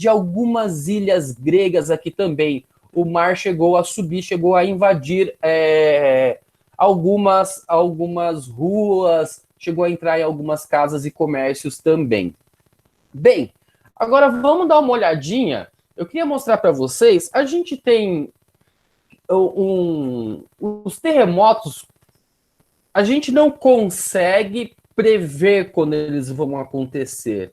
de algumas ilhas gregas aqui também. O mar chegou a subir, chegou a invadir algumas ruas, chegou a entrar em algumas casas e comércios também. Bem, agora vamos dar uma olhadinha. Eu queria mostrar para vocês, a gente tem os terremotos, a gente não consegue prever quando eles vão acontecer,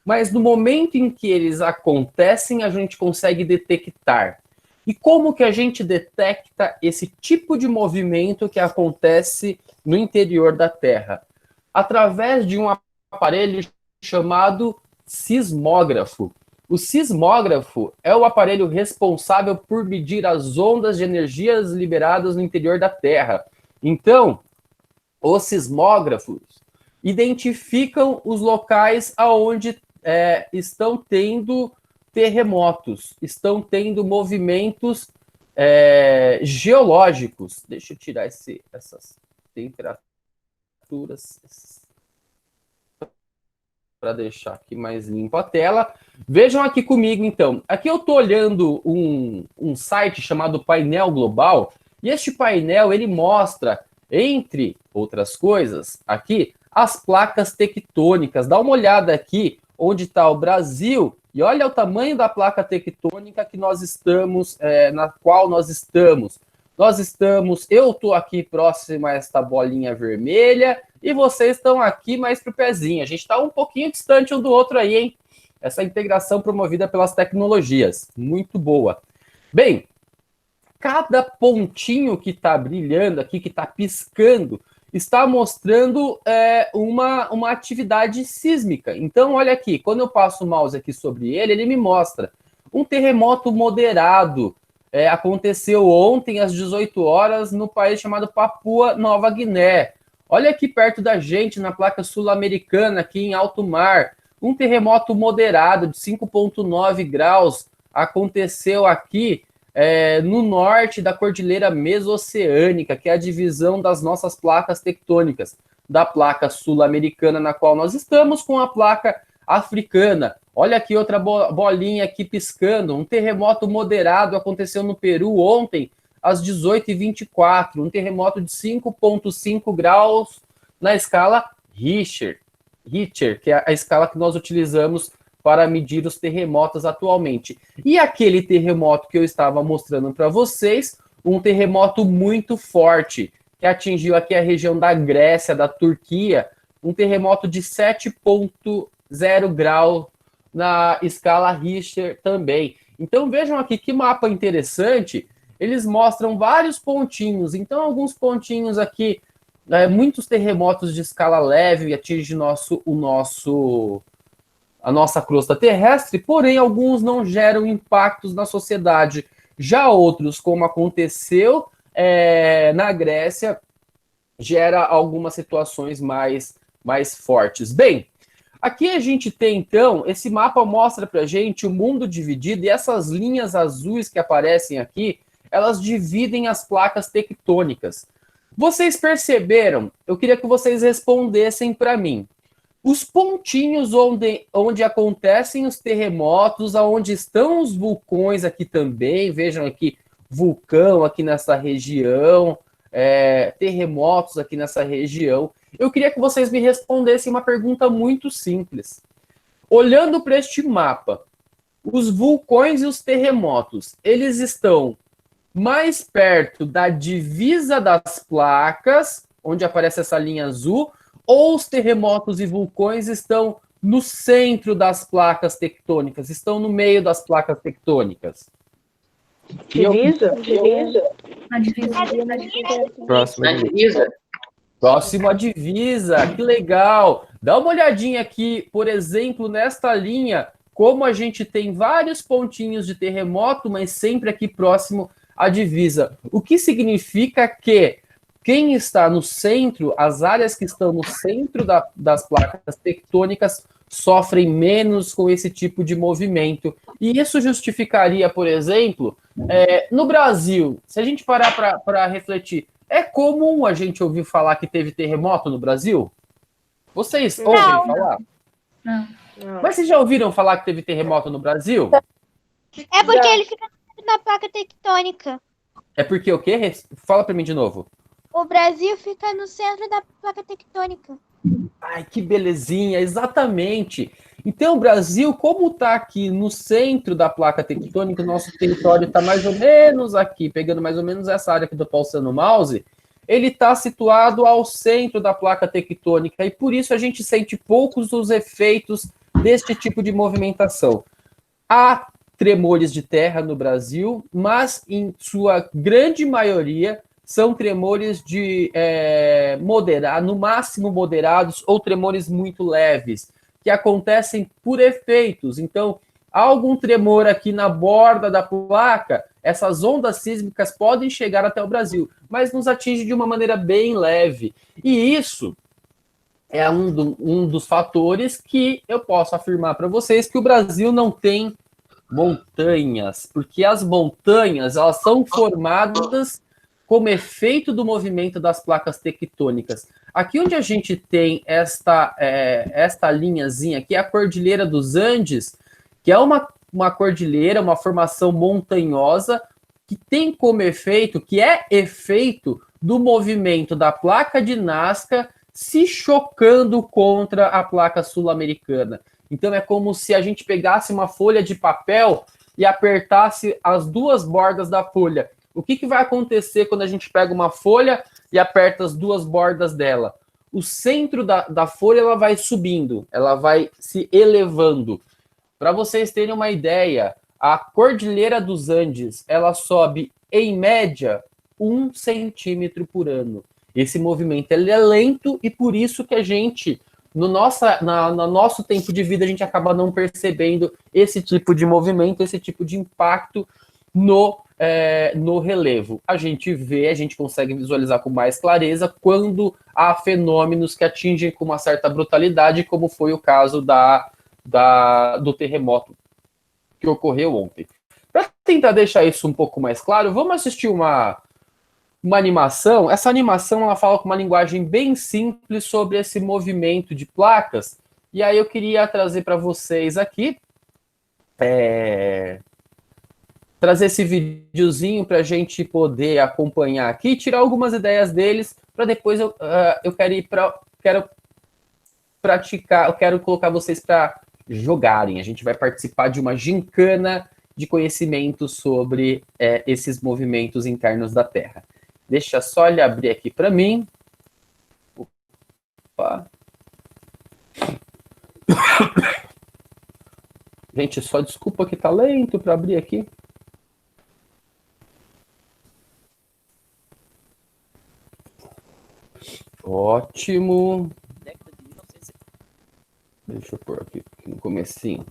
mas no momento em que eles acontecem, a gente consegue detectar. E como que a gente detecta esse tipo de movimento que acontece no interior da Terra? Através de um aparelho chamado sismógrafo. O sismógrafo é o aparelho responsável por medir as ondas de energias liberadas no interior da Terra. Então, os sismógrafos identificam os locais aonde estão tendo terremotos, estão tendo movimentos geológicos. Deixa eu tirar essas temperaturas para deixar aqui mais limpo a tela. Vejam aqui comigo, então. Aqui eu estou olhando um site chamado Painel Global, e este painel ele mostra, entre outras coisas, aqui, as placas tectônicas. Dá uma olhada aqui onde está o Brasil, e olha o tamanho da placa tectônica que nós estamos, na qual nós estamos. Eu estou aqui próximo a esta bolinha vermelha, e vocês estão aqui mais para o pezinho. A gente está um pouquinho distante um do outro aí, hein? Essa integração promovida pelas tecnologias. Muito boa. Bem, cada pontinho que está brilhando aqui, que está piscando, está mostrando uma atividade sísmica. Então, olha aqui, quando eu passo o mouse aqui sobre ele, ele me mostra um terremoto moderado. Aconteceu ontem, às 18 horas, no país chamado Papua Nova Guiné. Olha aqui perto da gente, na placa sul-americana, aqui em alto mar, um terremoto moderado de 5,9 graus aconteceu aqui no norte da Cordilheira Mesoceânica, que é a divisão das nossas placas tectônicas, da placa sul-americana na qual nós estamos com a placa africana. Olha aqui outra bolinha aqui piscando, um terremoto moderado aconteceu no Peru ontem, às 18h24, um terremoto de 5,5 graus na escala Richter, que é a escala que nós utilizamos para medir os terremotos atualmente. E aquele terremoto que eu estava mostrando para vocês, um terremoto muito forte, que atingiu aqui a região da Grécia, da Turquia, um terremoto de 7,0 grau na escala Richter também. Então vejam aqui que mapa interessante, eles mostram vários pontinhos, então alguns pontinhos aqui, muitos terremotos de escala leve atingem a nossa crosta terrestre, porém alguns não geram impactos na sociedade. Já outros, como aconteceu na Grécia, gera algumas situações mais fortes. Bem, aqui a gente tem, então, esse mapa mostra para a gente o mundo dividido, e essas linhas azuis que aparecem aqui, elas dividem as placas tectônicas. Vocês perceberam? Eu queria que vocês respondessem para mim. Os pontinhos onde acontecem os terremotos, aonde estão os vulcões aqui também, vejam aqui, vulcão aqui nessa região, terremotos aqui nessa região. Eu queria que vocês me respondessem uma pergunta muito simples. Olhando para este mapa, os vulcões e os terremotos, eles estão mais perto da divisa das placas, onde aparece essa linha azul, ou os terremotos e vulcões estão no centro das placas tectônicas, estão no meio das placas tectônicas? Divisa? A divisa. Próximo à divisa, que legal! Dá uma olhadinha aqui, por exemplo, nesta linha, como a gente tem vários pontinhos de terremoto, mas sempre aqui próximo à divisa. O que significa que quem está no centro, as áreas que estão no centro das placas tectônicas sofrem menos com esse tipo de movimento. E isso justificaria, por exemplo, no Brasil, se a gente parar para refletir, é comum a gente ouvir falar que teve terremoto no Brasil? Vocês ouvem falar? Não. Não. Mas vocês já ouviram falar que teve terremoto no Brasil? É porque Já. ele fica dentro da placa tectônica. É porque o quê? Fala pra mim de novo. O Brasil fica no centro da placa tectônica. Ai, que belezinha, exatamente. Então, o Brasil, como está aqui no centro da placa tectônica, nosso território está mais ou menos aqui, pegando mais ou menos essa área que eu estou pulsando o mouse, ele está situado ao centro da placa tectônica e por isso a gente sente poucos dos efeitos deste tipo de movimentação. Há tremores de terra no Brasil, mas em sua grande maioria são tremores de moderado, no máximo moderados ou tremores muito leves, que acontecem por efeitos. Então, há algum tremor aqui na borda da placa, essas ondas sísmicas podem chegar até o Brasil, mas nos atinge de uma maneira bem leve. E isso é um dos fatores que eu posso afirmar para vocês que o Brasil não tem montanhas, porque as montanhas elas são formadas como efeito do movimento das placas tectônicas. Aqui onde a gente tem esta linhazinha aqui, é a Cordilheira dos Andes, que é uma cordilheira, uma formação montanhosa, que tem como efeito, que é efeito do movimento da placa de Nazca se chocando contra a placa sul-americana. Então é como se a gente pegasse uma folha de papel e apertasse as duas bordas da folha. O que vai acontecer quando a gente pega uma folha e aperta as duas bordas dela? O centro da folha ela vai subindo, ela vai se elevando. Para vocês terem uma ideia, a Cordilheira dos Andes ela sobe, em média, 1 centímetro por ano. Esse movimento ele é lento e por isso que a gente, no nosso tempo de vida, a gente acaba não percebendo esse tipo de movimento, esse tipo de impacto no relevo. A gente vê, a gente consegue visualizar com mais clareza quando há fenômenos que atingem com uma certa brutalidade, como foi o caso do terremoto que ocorreu ontem. Para tentar deixar isso um pouco mais claro, vamos assistir uma animação. Essa animação ela fala com uma linguagem bem simples sobre esse movimento de placas. E aí eu queria trazer para vocês aqui trazer esse videozinho para a gente poder acompanhar aqui, tirar algumas ideias deles, para depois eu quero praticar, eu quero colocar vocês para jogarem. A gente vai participar de uma gincana de conhecimento sobre esses movimentos internos da Terra. Deixa só ele abrir aqui para mim. Opa. Gente, só desculpa que tá lento para abrir aqui. Ótimo. Deixa eu pôr aqui no comecinho.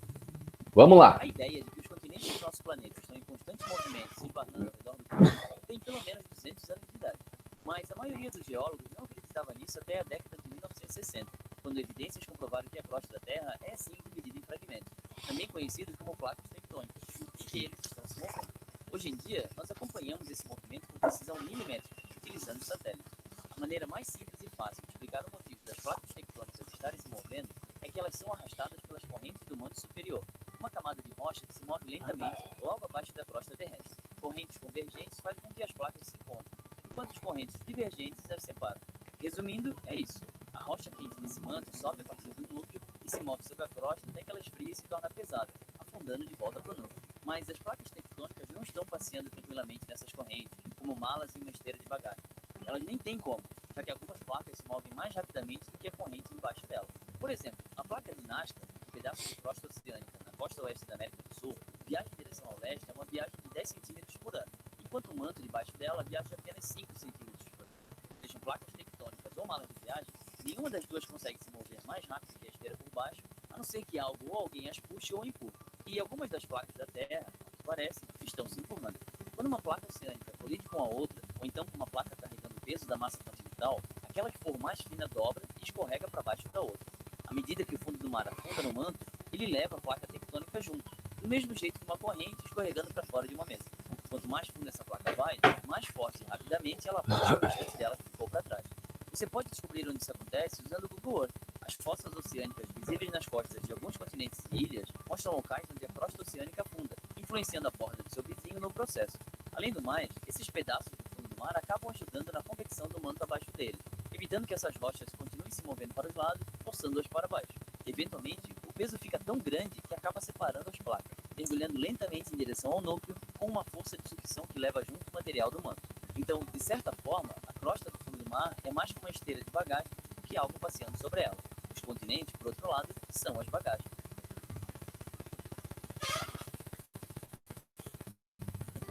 Vamos lá. A ideia de que os continentes do nosso planeta estão em constante movimento, se esbarrando ao redor do globo, tem pelo menos 200 anos de idade. Mas a maioria dos geólogos não acreditava nisso até a década de 1960, quando evidências comprovaram que a crosta da Terra é sim dividida em fragmentos, também conhecidos como placas tectônicas, e que eles estão se movendo. Hoje em dia, nós acompanhamos esse movimento com precisão milimétrica, utilizando satélites. A maneira mais simples e fácil de explicar o motivo das placas tectônicas estarem se movendo é que elas são arrastadas pelas correntes do manto superior, uma camada de rocha que se move lentamente logo abaixo da crosta terrestre. Correntes convergentes fazem com que as placas se encontrem, enquanto as correntes divergentes as separam. Resumindo, é isso. A rocha quente desse manto sobe a partir do núcleo e se move sobre a crosta até que ela esfria e se torna pesada, afundando de volta para o núcleo. Mas as placas tectônicas não estão passeando tranquilamente nessas correntes, como malas em uma esteira de bagagem. Elas nem têm como, já que algumas placas se movem mais rapidamente do que a corrente embaixo dela. Por exemplo, a placa de Nazca, um pedaço de crosta oceânica na costa oeste da América do Sul, viaja em direção ao leste a uma viagem de 10 centímetros por ano, enquanto o manto debaixo dela viaja apenas 5 centímetros por ano. Sejam placas tectônicas ou malas de viagem, nenhuma das duas consegue se mover mais rápido que a esteira por baixo, a não ser que algo ou alguém as puxe ou empurre. E algumas das placas da Terra, que parecem, estão se empurrando. Quando uma placa oceânica colide com a outra, ou então com uma placa carregando o peso da massa continental, aquela que for mais fina dobra e escorrega para baixo da outra. À medida que o fundo do mar afunda no manto, ele leva a placa tectônica junto, do mesmo jeito que uma corrente escorregando para fora de uma mesa. Quanto mais fundo essa placa vai, mais forte e rapidamente ela puxa o restante dela que ficou para trás. Você pode descobrir onde isso acontece usando o Google Earth. As fossas oceânicas de visíveis nas costas de alguns continentes e ilhas, mostram locais onde a crosta oceânica afunda, influenciando a borda do seu vizinho no processo. Além do mais, esses pedaços do fundo do mar acabam ajudando na convecção do manto abaixo dele, evitando que essas rochas continuem se movendo para os lados, forçando-as para baixo. Eventualmente, o peso fica tão grande que acaba separando as placas, mergulhando lentamente em direção ao núcleo, com uma força de sucção que leva junto o material do manto. Então, de certa forma, a crosta do fundo do mar é mais como uma esteira de bagagem do que algo passeando sobre ela. Os continentes, por outro lado, são as bagagens.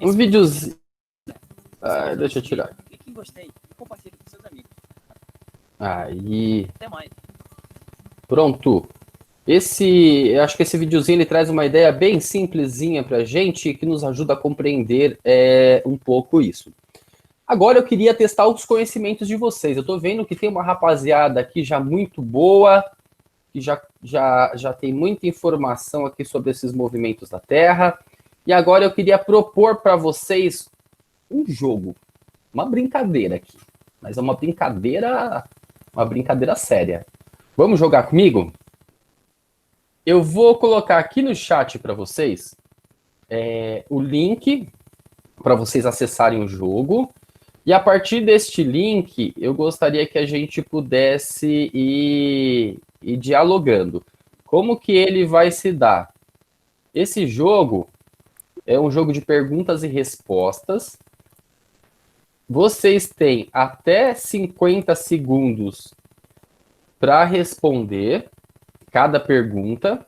Os vídeos... deixa eu tirar. Clique em gostei e compartilhe com seus amigos. Aí... Até mais. Pronto. Eu acho que esse videozinho ele traz uma ideia bem simplesinha pra gente, que nos ajuda a compreender um pouco isso. Agora eu queria testar os conhecimentos de vocês. Eu tô vendo que tem uma rapaziada aqui já muito boa, que já tem muita informação aqui sobre esses movimentos da Terra. E agora eu queria propor para vocês um jogo, uma brincadeira aqui. Mas é uma brincadeira séria. Vamos jogar comigo? Eu vou colocar aqui no chat para vocês o link para vocês acessarem o jogo. E a partir deste link, eu gostaria que a gente pudesse ir dialogando. Como que ele vai se dar? Esse jogo é um jogo de perguntas e respostas. Vocês têm até 50 segundos para responder cada pergunta.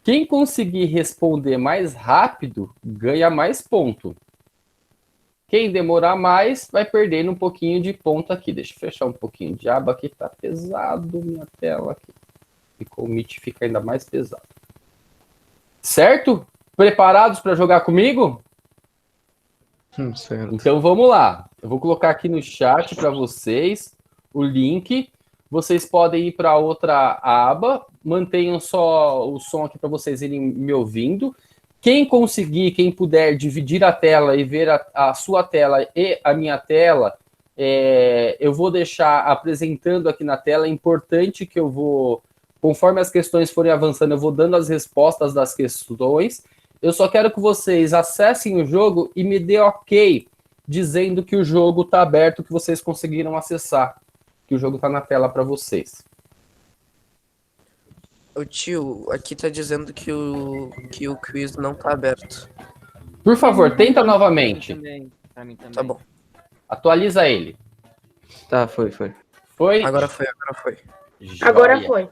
Quem conseguir responder mais rápido ganha mais ponto. Quem demorar mais vai perdendo um pouquinho de ponto aqui. Deixa eu fechar um pouquinho de aba aqui, tá pesado minha tela aqui. Ficou o Meet, fica ainda mais pesado. Certo? Preparados para jogar comigo? Certo. Então vamos lá. Eu vou colocar aqui no chat para vocês o link. Vocês podem ir para outra aba. Mantenham só o som aqui para vocês irem me ouvindo. Quem conseguir, quem puder dividir a tela e ver a sua tela e a minha tela, eu vou deixar apresentando aqui na tela. É importante que eu vou, conforme as questões forem avançando, eu vou dando as respostas das questões. Eu só quero que vocês acessem o jogo e me dê ok, dizendo que o jogo está aberto, que vocês conseguiram acessar, que o jogo está na tela para vocês. O tio, aqui tá dizendo que o quiz não tá aberto. Por favor, tenta novamente. Pra mim também. Tá bom. Atualiza ele. Tá, foi. Foi? Agora foi. Joia. Agora foi.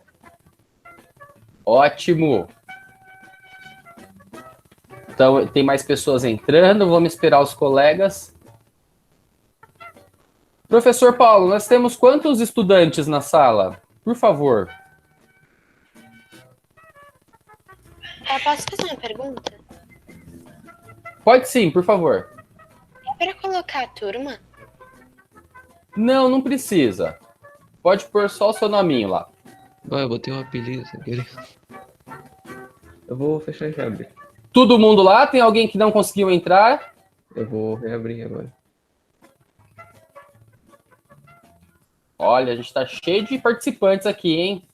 Ótimo. Então, tem mais pessoas entrando. Vamos esperar os colegas. Professor Paulo, nós temos quantos estudantes na sala? Por favor. Posso fazer uma pergunta? Pode sim, por favor. É para colocar a turma? Não, não precisa. Pode pôr só o seu nominho lá. Vai, eu botei um apelido sem querer. Eu vou fechar e reabrir. Todo mundo lá? Tem alguém que não conseguiu entrar? Eu vou reabrir agora. Olha, a gente tá cheio de participantes aqui, hein?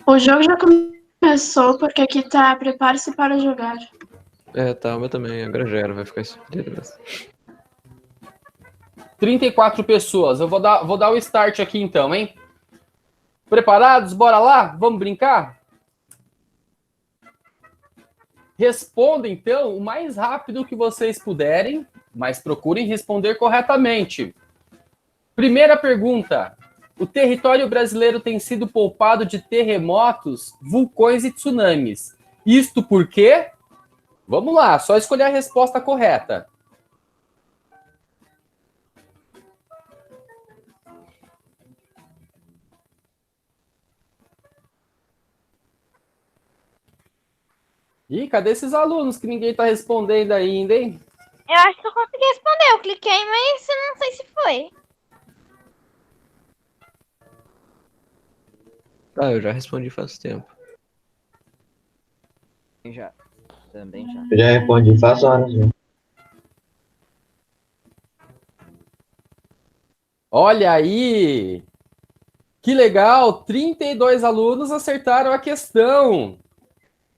O jogo já começou, porque aqui tá prepare-se para jogar. Tá, o meu também. Agora já era, vai ficar isso. 34 pessoas. Eu vou dar o start aqui então, hein? Preparados? Bora lá? Vamos brincar? Responda então o mais rápido que vocês puderem, mas procurem responder corretamente. Primeira pergunta. O território brasileiro tem sido poupado de terremotos, vulcões e tsunamis. Isto por quê? Vamos lá, só escolher a resposta correta. Ih, cadê esses alunos que ninguém está respondendo ainda, hein? Eu acho que eu consegui responder. Eu cliquei, mas eu não sei se foi. Ah, eu já respondi faz tempo. Já. Também já. Eu já respondi faz horas, já. Olha aí! Que legal, 32 alunos acertaram a questão.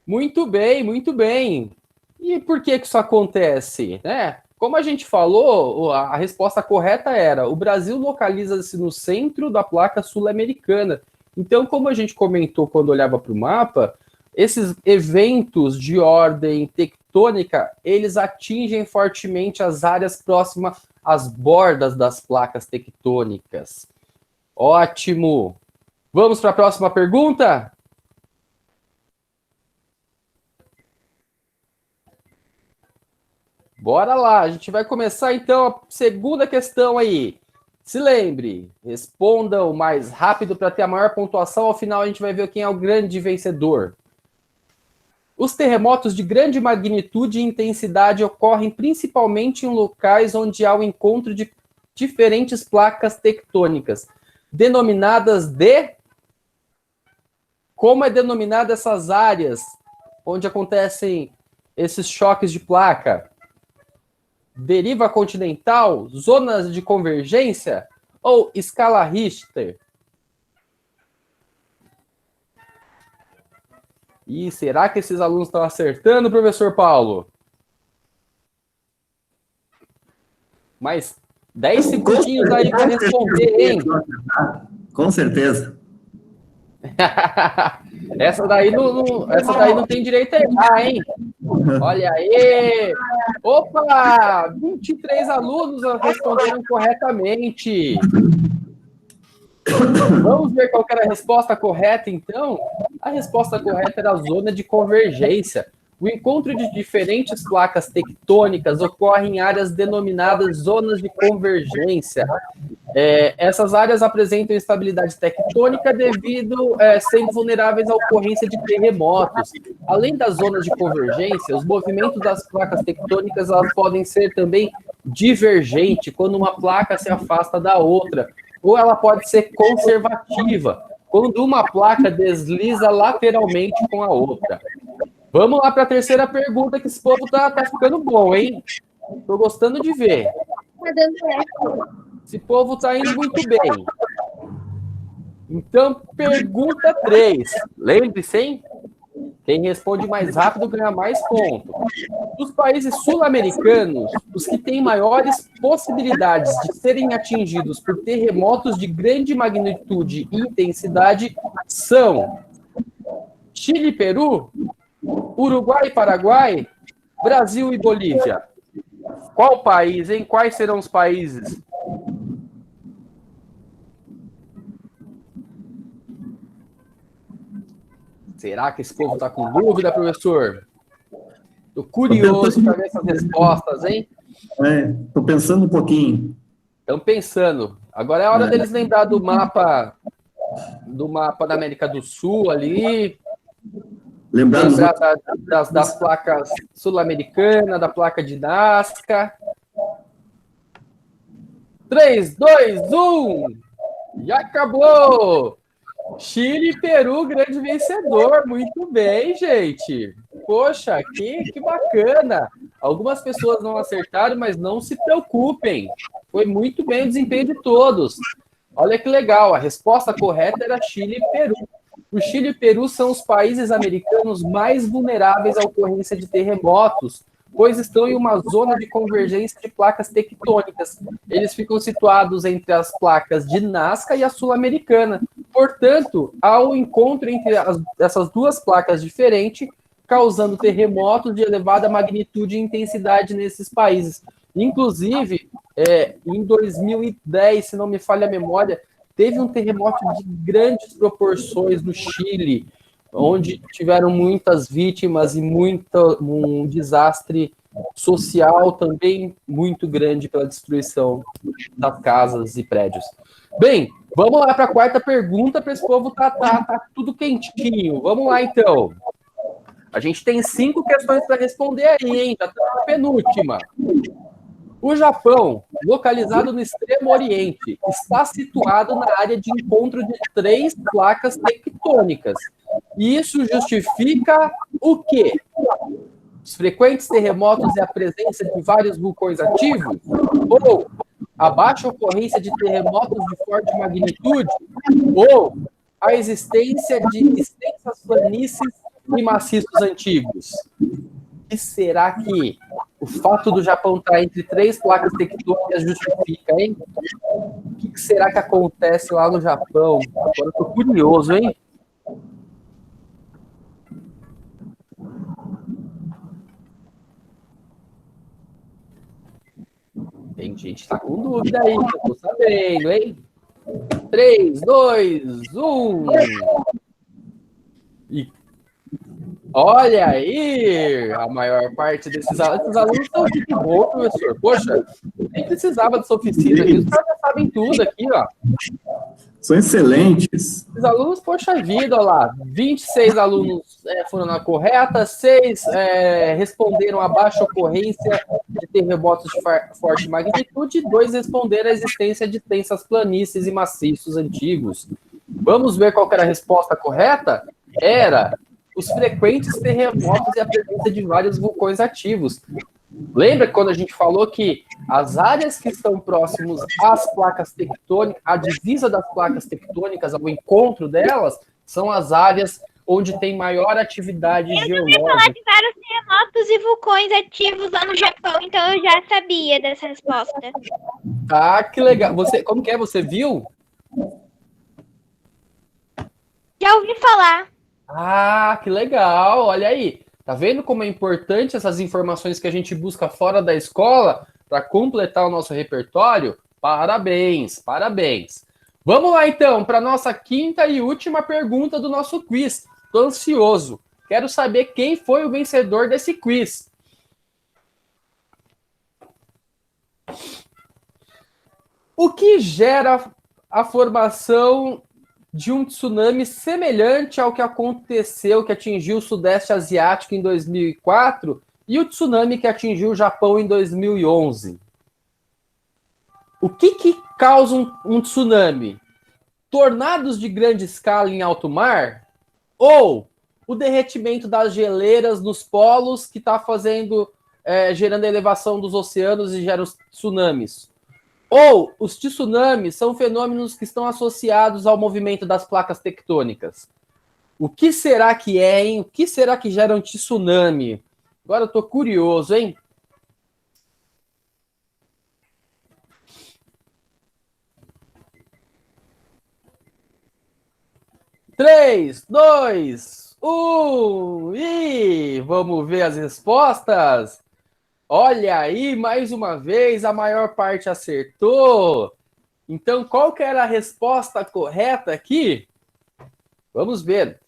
Muito bem, muito bem. E por que isso acontece, né? Como a gente falou, a resposta correta era: o Brasil localiza-se no centro da placa sul-americana. Então, como a gente comentou quando olhava para o mapa, esses eventos de ordem tectônica, eles atingem fortemente as áreas próximas às bordas das placas tectônicas. Ótimo! Vamos para a próxima pergunta? Bora lá, a gente vai começar então a segunda questão aí. Se lembre, responda o mais rápido para ter a maior pontuação. Ao final a gente vai ver quem é o grande vencedor. Os terremotos de grande magnitude e intensidade ocorrem principalmente em locais onde há o encontro de diferentes placas tectônicas, denominadas de... Como é denominada essas áreas onde acontecem esses choques de placa? Deriva continental, zonas de convergência ou escala Richter? E será que esses alunos estão acertando, professor Paulo? Mais 10 segundinhos aí para responder, hein? Com certeza. Essa daí não tem direito a errar, hein? Olha aí! Opa! 23 alunos responderam corretamente. Vamos ver qual era a resposta correta, então? A resposta correta era a zona de convergência. O encontro de diferentes placas tectônicas ocorre em áreas denominadas zonas de convergência. Essas áreas apresentam instabilidade tectônica devido sendo vulneráveis à ocorrência de terremotos. Além das zonas de convergência, os movimentos das placas tectônicas elas podem ser também divergentes, quando uma placa se afasta da outra, ou ela pode ser conservativa, quando uma placa desliza lateralmente com a outra. Vamos lá para a terceira pergunta, que esse povo tá ficando bom, hein? Tô gostando de ver. Esse povo tá indo muito bem. Então, pergunta 3. Lembre-se, hein? Quem responde mais rápido ganha mais pontos. Dos países sul-americanos, os que têm maiores possibilidades de serem atingidos por terremotos de grande magnitude e intensidade são Chile e Peru, Uruguai e Paraguai, Brasil e Bolívia. Qual país, hein? Quais serão os países? Será que esse povo está com dúvida, professor? Estou curioso para ver essas respostas, hein? Estou pensando um pouquinho. Estão pensando. Agora é a hora deles lembrar do mapa da América do Sul ali. Lembrando das placas sul-americanas, da placa de Nazca. 3, 2, 1! Já acabou! Chile e Peru, grande vencedor. Muito bem, gente. Poxa, que bacana. Algumas pessoas não acertaram, mas não se preocupem. Foi muito bem o desempenho de todos. Olha que legal, a resposta correta era Chile e Peru. O Chile e Peru são os países americanos mais vulneráveis à ocorrência de terremotos, pois estão em uma zona de convergência de placas tectônicas. Eles ficam situados entre as placas de Nazca e a sul-americana. Portanto, há um encontro entre essas duas placas diferentes, causando terremotos de elevada magnitude e intensidade nesses países. Inclusive, em 2010, se não me falha a memória, teve um terremoto de grandes proporções no Chile, onde tiveram muitas vítimas e um desastre social também muito grande pela destruição das casas e prédios. Bem, vamos lá para a quarta pergunta, para esse povo tá tudo quentinho. Vamos lá, então. A gente tem 5 questões para responder aí, hein? Já está na penúltima. O Japão, localizado no Extremo Oriente, está situado na área de encontro de 3 placas tectônicas. E isso justifica o quê? Os frequentes terremotos e a presença de vários vulcões ativos? Ou a baixa ocorrência de terremotos de forte magnitude ou a existência de extensas planícies e maciços antigos? O que será que o fato do Japão estar entre 3 placas tectônicas justifica, hein? O que será que acontece lá no Japão? Agora eu tô curioso, hein? Tem gente que tá com dúvida aí, que eu tô sabendo, hein? 3, 2, 1. E olha aí, a maior parte desses alunos estão de bom, professor. Poxa, nem precisava dessa oficina aqui, os caras já sabem tudo aqui, ó. São excelentes. Os alunos, poxa vida, olha lá, 26 alunos foram na correta, 6 responderam a baixa ocorrência de terremotos de forte magnitude e 2 responderam a existência de tensas planícies e maciços antigos. Vamos ver qual que era a resposta correta? Era os frequentes terremotos e a presença de vários vulcões ativos. Lembra quando a gente falou que as áreas que estão próximas às placas tectônicas, a divisa das placas tectônicas, ao encontro delas, são as áreas onde tem maior atividade geológica. Eu ouvi falar de vários terremotos e vulcões ativos lá no Japão, então eu já sabia dessa resposta. Ah, que legal. Como que é? Você viu? Já ouvi falar. Ah, que legal. Olha aí. Tá vendo como é importante essas informações que a gente busca fora da escola para completar o nosso repertório? Parabéns, parabéns. Vamos lá, então, para a nossa quinta e última pergunta do nosso quiz. Estou ansioso. Quero saber quem foi o vencedor desse quiz. O que gera a formação de um tsunami semelhante ao que aconteceu, que atingiu o Sudeste Asiático em 2004 e o tsunami que atingiu o Japão em 2011? O que causa um tsunami? Tornados de grande escala em alto mar? Ou o derretimento das geleiras nos polos que está gerando a elevação dos oceanos e gera os tsunamis? Ou os tsunamis são fenômenos que estão associados ao movimento das placas tectônicas? O que será que é, hein? O que será que gera um tsunami? Agora eu tô curioso, hein? Três, 2, 1 e vamos ver as respostas. Olha aí, mais uma vez, a maior parte acertou. Então, qual que era a resposta correta aqui? Vamos ver.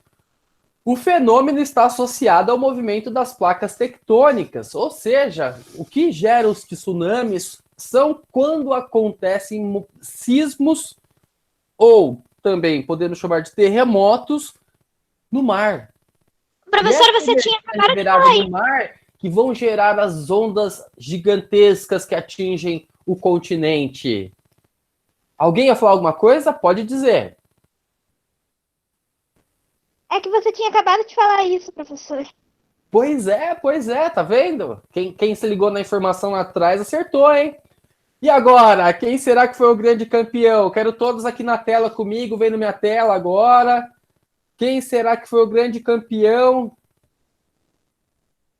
O fenômeno está associado ao movimento das placas tectônicas, ou seja, o que gera os tsunamis são quando acontecem sismos, ou também podemos chamar de terremotos, no mar. Professor, você tinha acabado de falar no mar, que vão gerar as ondas gigantescas que atingem o continente. Alguém ia falar alguma coisa? Pode dizer. É que você tinha acabado de falar isso, professor. Pois é, tá vendo? Quem se ligou na informação lá atrás acertou, hein? E agora, quem será que foi o grande campeão? Quero todos aqui na tela comigo, vendo minha tela agora. Quem será que foi o grande campeão?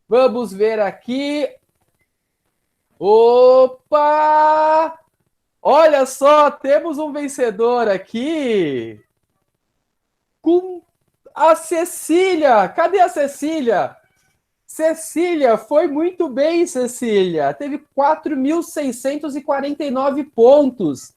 Vamos ver aqui. Opa! Olha só, temos um vencedor aqui. Com a Cecília. Cadê a Cecília? Cecília, foi muito bem, Cecília. Teve 4.649 pontos.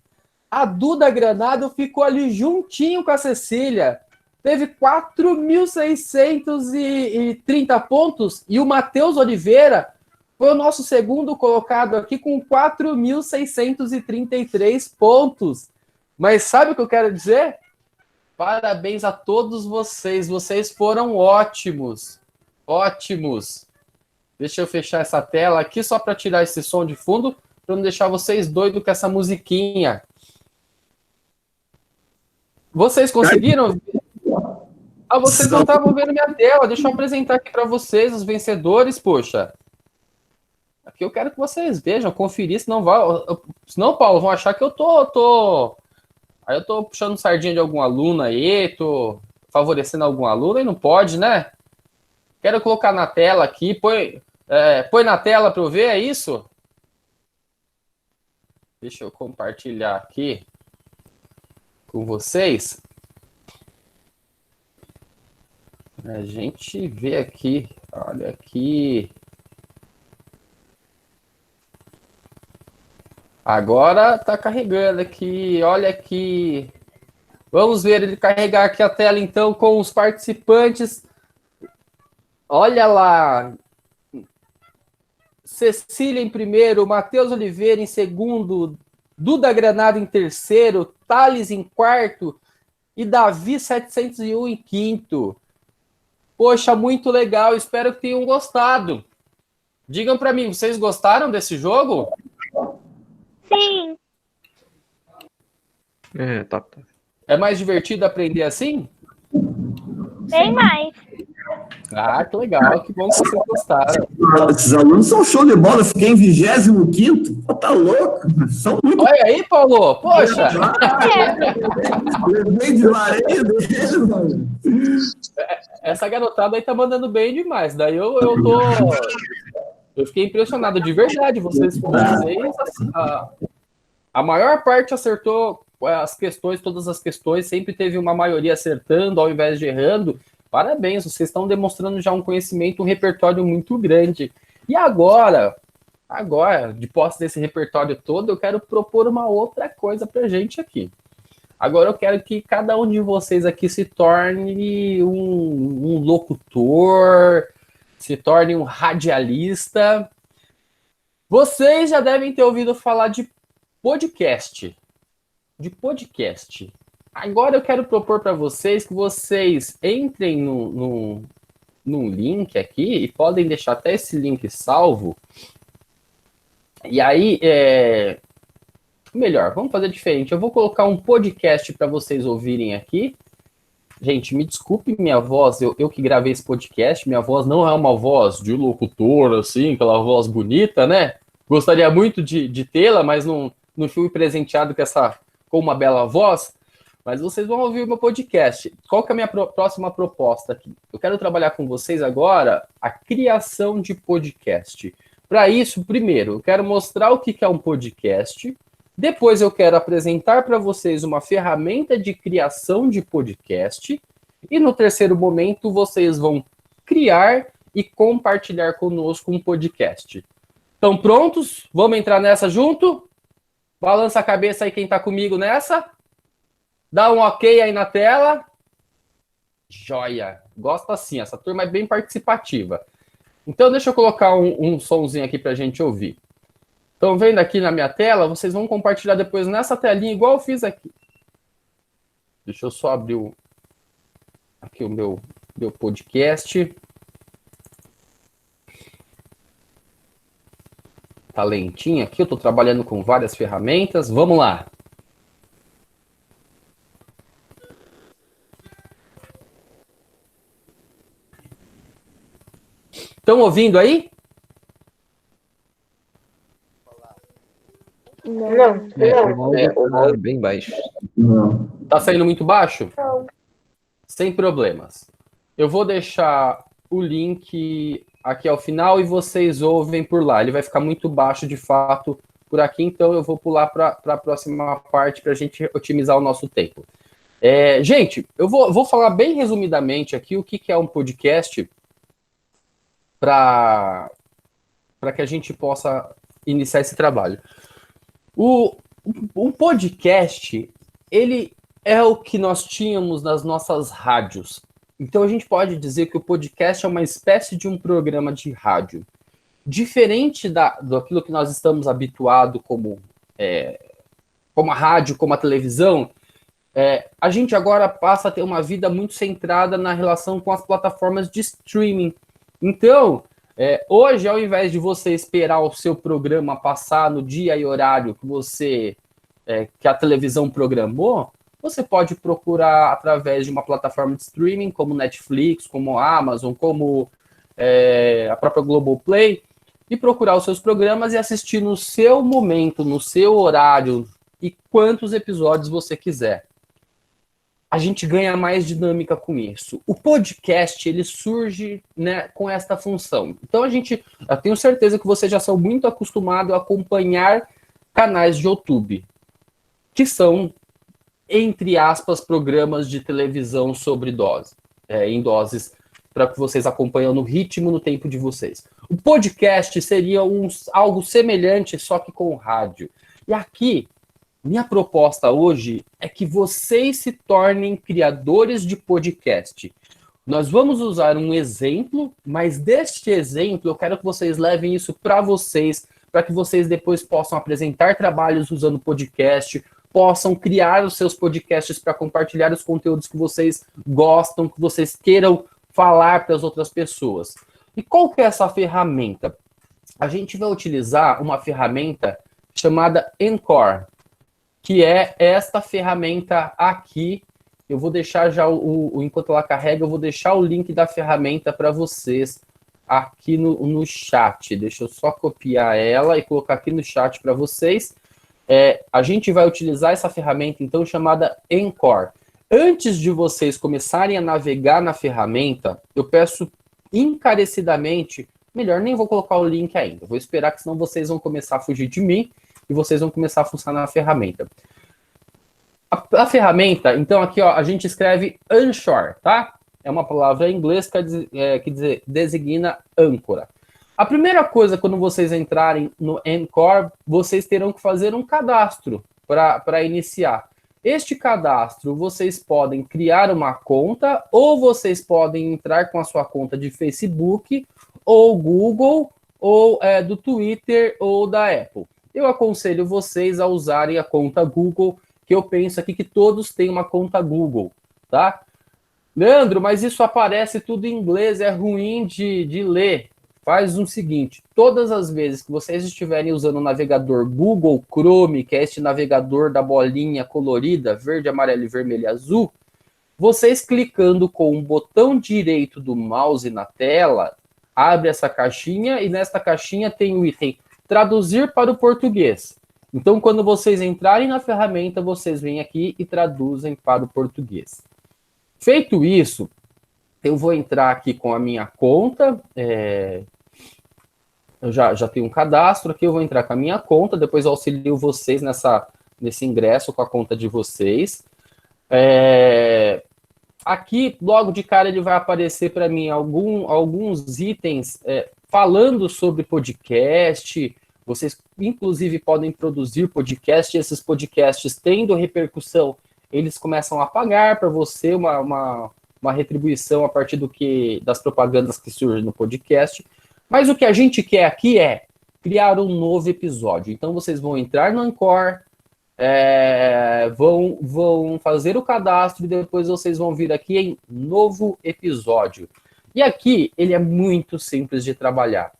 A Duda Granado ficou ali juntinho com a Cecília. Teve 4.630 pontos. E o Matheus Oliveira foi o nosso segundo colocado aqui com 4.633 pontos. Mas sabe o que eu quero dizer? Parabéns a todos vocês. Vocês foram ótimos. Ótimos. Deixa eu fechar essa tela aqui só para tirar esse som de fundo, para não deixar vocês doidos com essa musiquinha. Vocês conseguiram? Ah, vocês não estavam vendo minha tela. Deixa eu apresentar aqui para vocês os vencedores, poxa. Aqui eu quero que vocês vejam, conferir, senão, Paulo, vão achar que eu aí eu tô puxando sardinha de algum aluno aí, tô favorecendo algum aluno, e não pode, né? Quero colocar na tela aqui, põe na tela para eu ver, é isso? Deixa eu compartilhar aqui com vocês. A gente vê aqui, olha aqui. Agora tá carregando aqui, olha aqui. Vamos ver ele carregar aqui a tela então com os participantes. Olha lá. Cecília em primeiro, Matheus Oliveira em segundo, Duda Granada em terceiro, Thales em quarto e Davi 701 em quinto. Poxa, muito legal, espero que tenham gostado. Digam para mim, vocês gostaram desse jogo? Sim. Tá. É mais divertido aprender assim? Bem mais. Ah, que legal, que bom que vocês gostaram. Esses alunos são show de bola, eu fiquei em 25º. Tá louco? São muito... Olha aí, Paulo, poxa! Levei de vareio dele, mano. Essa garotada aí tá mandando bem demais. Daí eu fiquei impressionado de verdade. Vocês assim, a maior parte acertou todas as questões, sempre teve uma maioria acertando ao invés de errando. Parabéns, vocês estão demonstrando já um conhecimento, um repertório muito grande. E agora, de posse desse repertório todo, eu quero propor uma outra coisa pra gente aqui. Agora eu quero que cada um de vocês aqui se torne um locutor, se torne um radialista. Vocês já devem ter ouvido falar de podcast. Agora eu quero propor para vocês que vocês entrem num link aqui e podem deixar até esse link salvo. E aí, melhor, vamos fazer diferente. Eu vou colocar um podcast para vocês ouvirem aqui. Gente, me desculpe minha voz, eu que gravei esse podcast, minha voz não é uma voz de locutor, assim, aquela voz bonita, né? Gostaria muito de tê-la, mas não fui presenteado com uma bela voz. Mas vocês vão ouvir o meu podcast. Qual que é a minha próxima proposta aqui? Eu quero trabalhar com vocês agora a criação de podcast. Para isso, primeiro, eu quero mostrar o que é um podcast. Depois eu quero apresentar para vocês uma ferramenta de criação de podcast. E no terceiro momento, vocês vão criar e compartilhar conosco um podcast. Estão prontos? Vamos entrar nessa junto? Balança a cabeça aí quem está comigo nessa. Dá um ok aí na tela. Joia. Gosto assim, essa turma é bem participativa. Então deixa eu colocar um sonzinho aqui para a gente ouvir. Estão vendo aqui na minha tela? Vocês vão compartilhar depois nessa telinha, igual eu fiz aqui. Deixa eu só abrir aqui o meu podcast. Tá lentinho aqui, eu estou trabalhando com várias ferramentas. Vamos lá. Estão ouvindo aí? O áudio tá bem baixo. Não. Tá saindo muito baixo? Não. Sem problemas. Eu vou deixar o link aqui ao final e vocês ouvem por lá. Ele vai ficar muito baixo de fato por aqui, então eu vou pular para a próxima parte para a gente otimizar o nosso tempo. Gente, eu vou falar bem resumidamente aqui o que é um podcast para que a gente possa iniciar esse trabalho. O podcast, ele é o que nós tínhamos nas nossas rádios. Então a gente pode dizer que o podcast é uma espécie de um programa de rádio. Diferente daquilo que nós estamos habituados como a rádio, como a televisão, a gente agora passa a ter uma vida muito centrada na relação com as plataformas de streaming. Então, hoje, ao invés de você esperar o seu programa passar no dia e horário que a televisão programou, você pode procurar através de uma plataforma de streaming, como Netflix, como Amazon, como a própria Globoplay, e procurar os seus programas e assistir no seu momento, no seu horário e quantos episódios você quiser. A gente ganha mais dinâmica com isso. O podcast, ele surge, né, com esta função. Então, eu tenho certeza que vocês já são muito acostumados a acompanhar canais de YouTube, que são, entre aspas, programas de televisão sobre dose, em doses, para que vocês acompanhem no ritmo, no tempo de vocês. O podcast seria algo semelhante, só que com rádio. E aqui, minha proposta hoje é que vocês se tornem criadores de podcast. Nós vamos usar um exemplo, mas deste exemplo eu quero que vocês levem isso para que vocês depois possam apresentar trabalhos usando podcast, possam criar os seus podcasts para compartilhar os conteúdos que vocês gostam, que vocês queiram falar para as outras pessoas. E qual que é essa ferramenta? A gente vai utilizar uma ferramenta chamada Anchor, que é esta ferramenta aqui. Eu vou deixar já, enquanto ela carrega, eu vou deixar o link da ferramenta para vocês aqui no chat. Deixa eu só copiar ela e colocar aqui no chat para vocês. A gente vai utilizar essa ferramenta, então, chamada Anchor. Antes de vocês começarem a navegar na ferramenta, eu peço encarecidamente, melhor, nem vou colocar o link ainda, vou esperar, que senão vocês vão começar a fugir de mim e vocês vão começar a funcionar na ferramenta. A ferramenta, então, aqui, ó, a gente escreve Anchor, tá? É uma palavra em inglês que designa âncora. A primeira coisa, quando vocês entrarem no Anchor, vocês terão que fazer um cadastro para iniciar. Este cadastro, vocês podem criar uma conta, ou vocês podem entrar com a sua conta de Facebook, ou Google, ou do Twitter, ou da Apple. Eu aconselho vocês a usarem a conta Google, que eu penso aqui que todos têm uma conta Google, tá? Leandro, mas isso aparece tudo em inglês, é ruim de ler. Faz o seguinte, todas as vezes que vocês estiverem usando o navegador Google Chrome, que é este navegador da bolinha colorida, verde, amarelo, vermelho e azul, vocês clicando com o botão direito do mouse na tela, abre essa caixinha e nesta caixinha tem o item traduzir para o português. Então, quando vocês entrarem na ferramenta, vocês vêm aqui e traduzem para o português. Feito isso, eu vou entrar aqui com a minha conta, eu já tenho um cadastro aqui, eu vou entrar com a minha conta, depois eu auxilio vocês nesse ingresso com a conta de vocês. Aqui, logo de cara, ele vai aparecer para mim alguns itens falando sobre podcast. Vocês, inclusive, podem produzir podcast, e esses podcasts, tendo repercussão, eles começam a pagar para você uma retribuição a partir das propagandas que surgem no podcast. Mas o que a gente quer aqui é criar um novo episódio. Então, vocês vão entrar no Anchor, vão fazer o cadastro e depois vocês vão vir aqui em novo episódio. E aqui, ele é muito simples de trabalhar.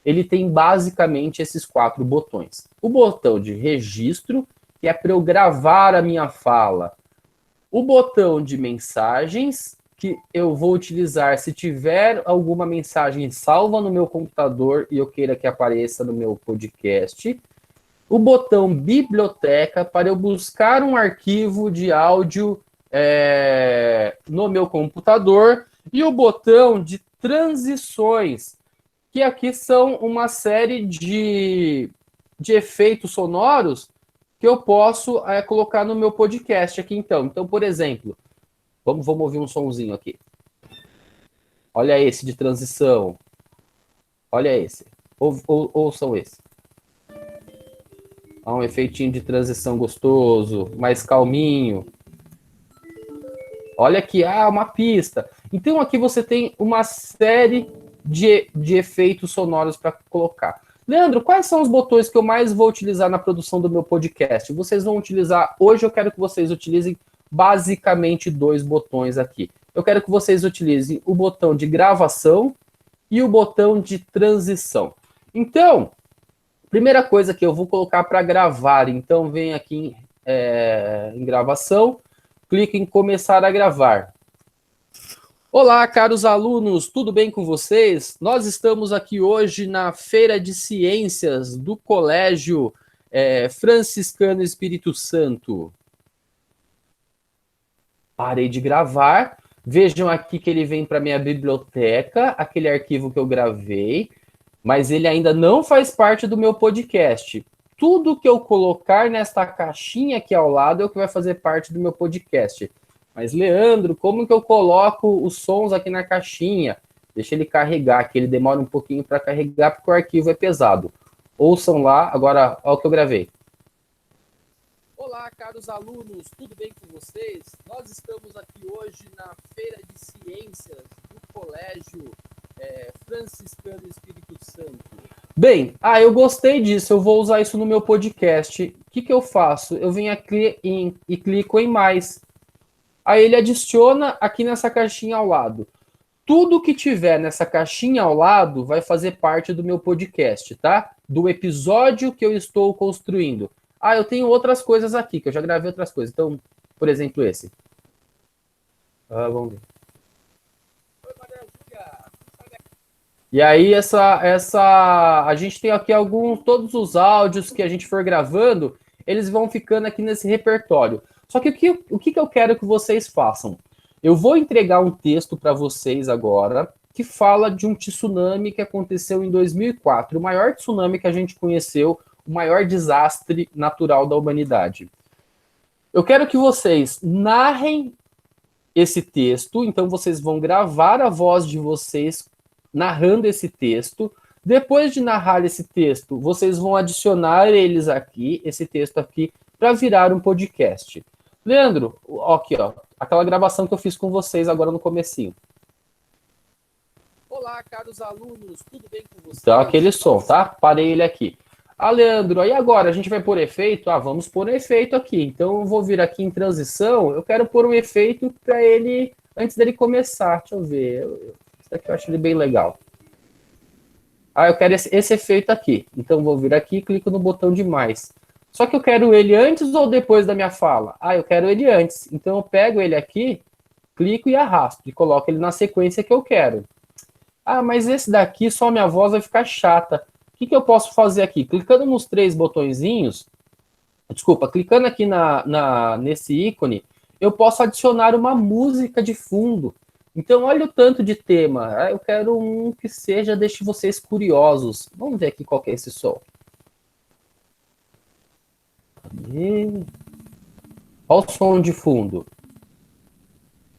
Ele tem basicamente esses 4 botões. O botão de registro, que é para eu gravar a minha fala. O botão de mensagens, que eu vou utilizar se tiver alguma mensagem salva no meu computador e eu queira que apareça no meu podcast. O botão biblioteca, para eu buscar um arquivo de áudio no meu computador. E o botão de transições, que aqui são uma série de efeitos sonoros que eu posso colocar no meu podcast aqui, então. Então, por exemplo, vamos ouvir um sonzinho aqui. Olha esse de transição. Olha esse. Ouçam esse. Um efeitinho de transição gostoso, mais calminho. Olha aqui, uma pista. Então, aqui você tem uma série de efeitos sonoros para colocar. Leandro, quais são os botões que eu mais vou utilizar na produção do meu podcast? Vocês vão utilizar, hoje eu quero que vocês utilizem basicamente 2 botões aqui. Eu quero que vocês utilizem o botão de gravação e o botão de transição. Então, primeira coisa que eu vou colocar para gravar, então vem aqui em gravação, clique em começar a gravar. Olá, caros alunos, tudo bem com vocês? Nós estamos aqui hoje na Feira de Ciências do Colégio Franciscano Espírito Santo. Parei de gravar. Vejam aqui que ele vem para minha biblioteca, aquele arquivo que eu gravei, mas ele ainda não faz parte do meu podcast. Tudo que eu colocar nesta caixinha aqui ao lado é o que vai fazer parte do meu podcast. Mas, Leandro, como que eu coloco os sons aqui na caixinha? Deixa ele carregar, que ele demora um pouquinho para carregar, porque o arquivo é pesado. Ouçam lá, agora, olha o que eu gravei. Olá, caros alunos, tudo bem com vocês? Nós estamos aqui hoje na Feira de Ciências do Colégio Franciscano Espírito Santo. Bem, eu gostei disso, eu vou usar isso no meu podcast. O que eu faço? Eu venho aqui e clico em mais. Aí ele adiciona aqui nessa caixinha ao lado. Tudo que tiver nessa caixinha ao lado vai fazer parte do meu podcast, tá? Do episódio que eu estou construindo. Eu tenho outras coisas aqui, que eu já gravei outras coisas. Então, por exemplo, esse. Vamos ver. E aí, a gente tem aqui todos os áudios que a gente for gravando, eles vão ficando aqui nesse repertório. Só que o que eu quero que vocês façam? Eu vou entregar um texto para vocês agora, que fala de um tsunami que aconteceu em 2004, o maior tsunami que a gente conheceu, o maior desastre natural da humanidade. Eu quero que vocês narrem esse texto, então vocês vão gravar a voz de vocês narrando esse texto. Depois de narrar esse texto, vocês vão adicionar esse texto aqui, para virar um podcast. Leandro, aqui, aquela gravação que eu fiz com vocês agora no comecinho. Olá, caros alunos, tudo bem com vocês? Então, aquele som, tá? Parei ele aqui. Leandro, aí agora a gente vai pôr efeito? Vamos pôr um efeito aqui. Então, eu vou vir aqui em transição, eu quero pôr um efeito para ele, antes dele começar. Deixa eu ver. Isso aqui eu acho ele bem legal. Eu quero esse efeito aqui. Então, vou vir aqui e clico no botão de mais. Só que eu quero ele antes ou depois da minha fala? Eu quero ele antes. Então, eu pego ele aqui, clico e arrasto. E coloco ele na sequência que eu quero. Mas esse daqui, só minha voz vai ficar chata. O que eu posso fazer aqui? Clicando nos 3 botõezinhos, clicando aqui nesse ícone, eu posso adicionar uma música de fundo. Então, olha o tanto de tema. Eu quero um que deixe vocês curiosos. Vamos ver aqui qual que é esse som. Olha o som de fundo.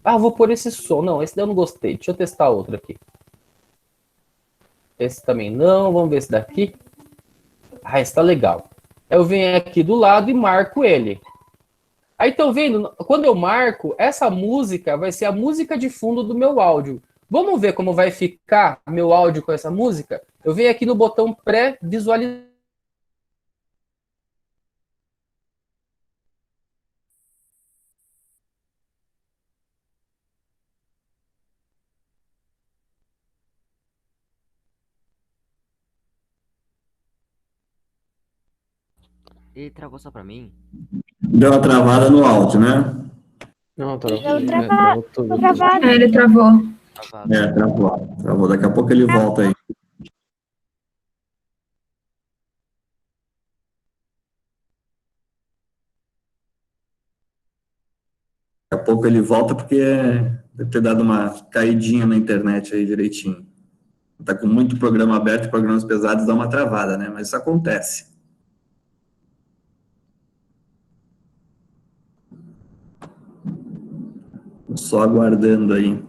Vou pôr esse som. Não, esse daí eu não gostei. Deixa eu testar outro aqui. Esse também não. Vamos ver esse daqui. Esse tá legal. Eu venho aqui do lado e marco ele. Aí estão vendo? Quando eu marco, essa música vai ser a música de fundo do meu áudio. Vamos ver como vai ficar meu áudio com essa música? Eu venho aqui no botão pré-visualizar. Ele travou só pra mim? Deu uma travada no áudio, né? Não, Deu travado. Ele travou. Travado. Travou. Travou. Daqui a pouco ele volta aí. Daqui a pouco ele volta porque deve ter dado uma caidinha na internet aí direitinho. Tá com muito programa aberto, programas pesados, dá uma travada, né? Mas isso acontece. Só aguardando aí.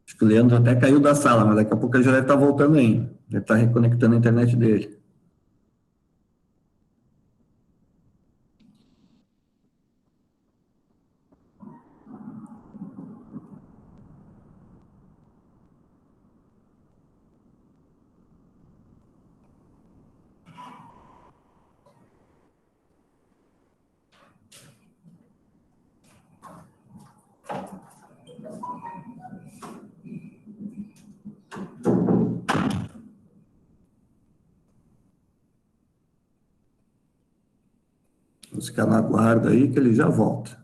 Acho que o Leandro até caiu da sala, mas daqui a pouco ele já deve estar voltando aí. Deve estar reconectando a internet dele. Vamos ficar na guarda aí que ele já volta.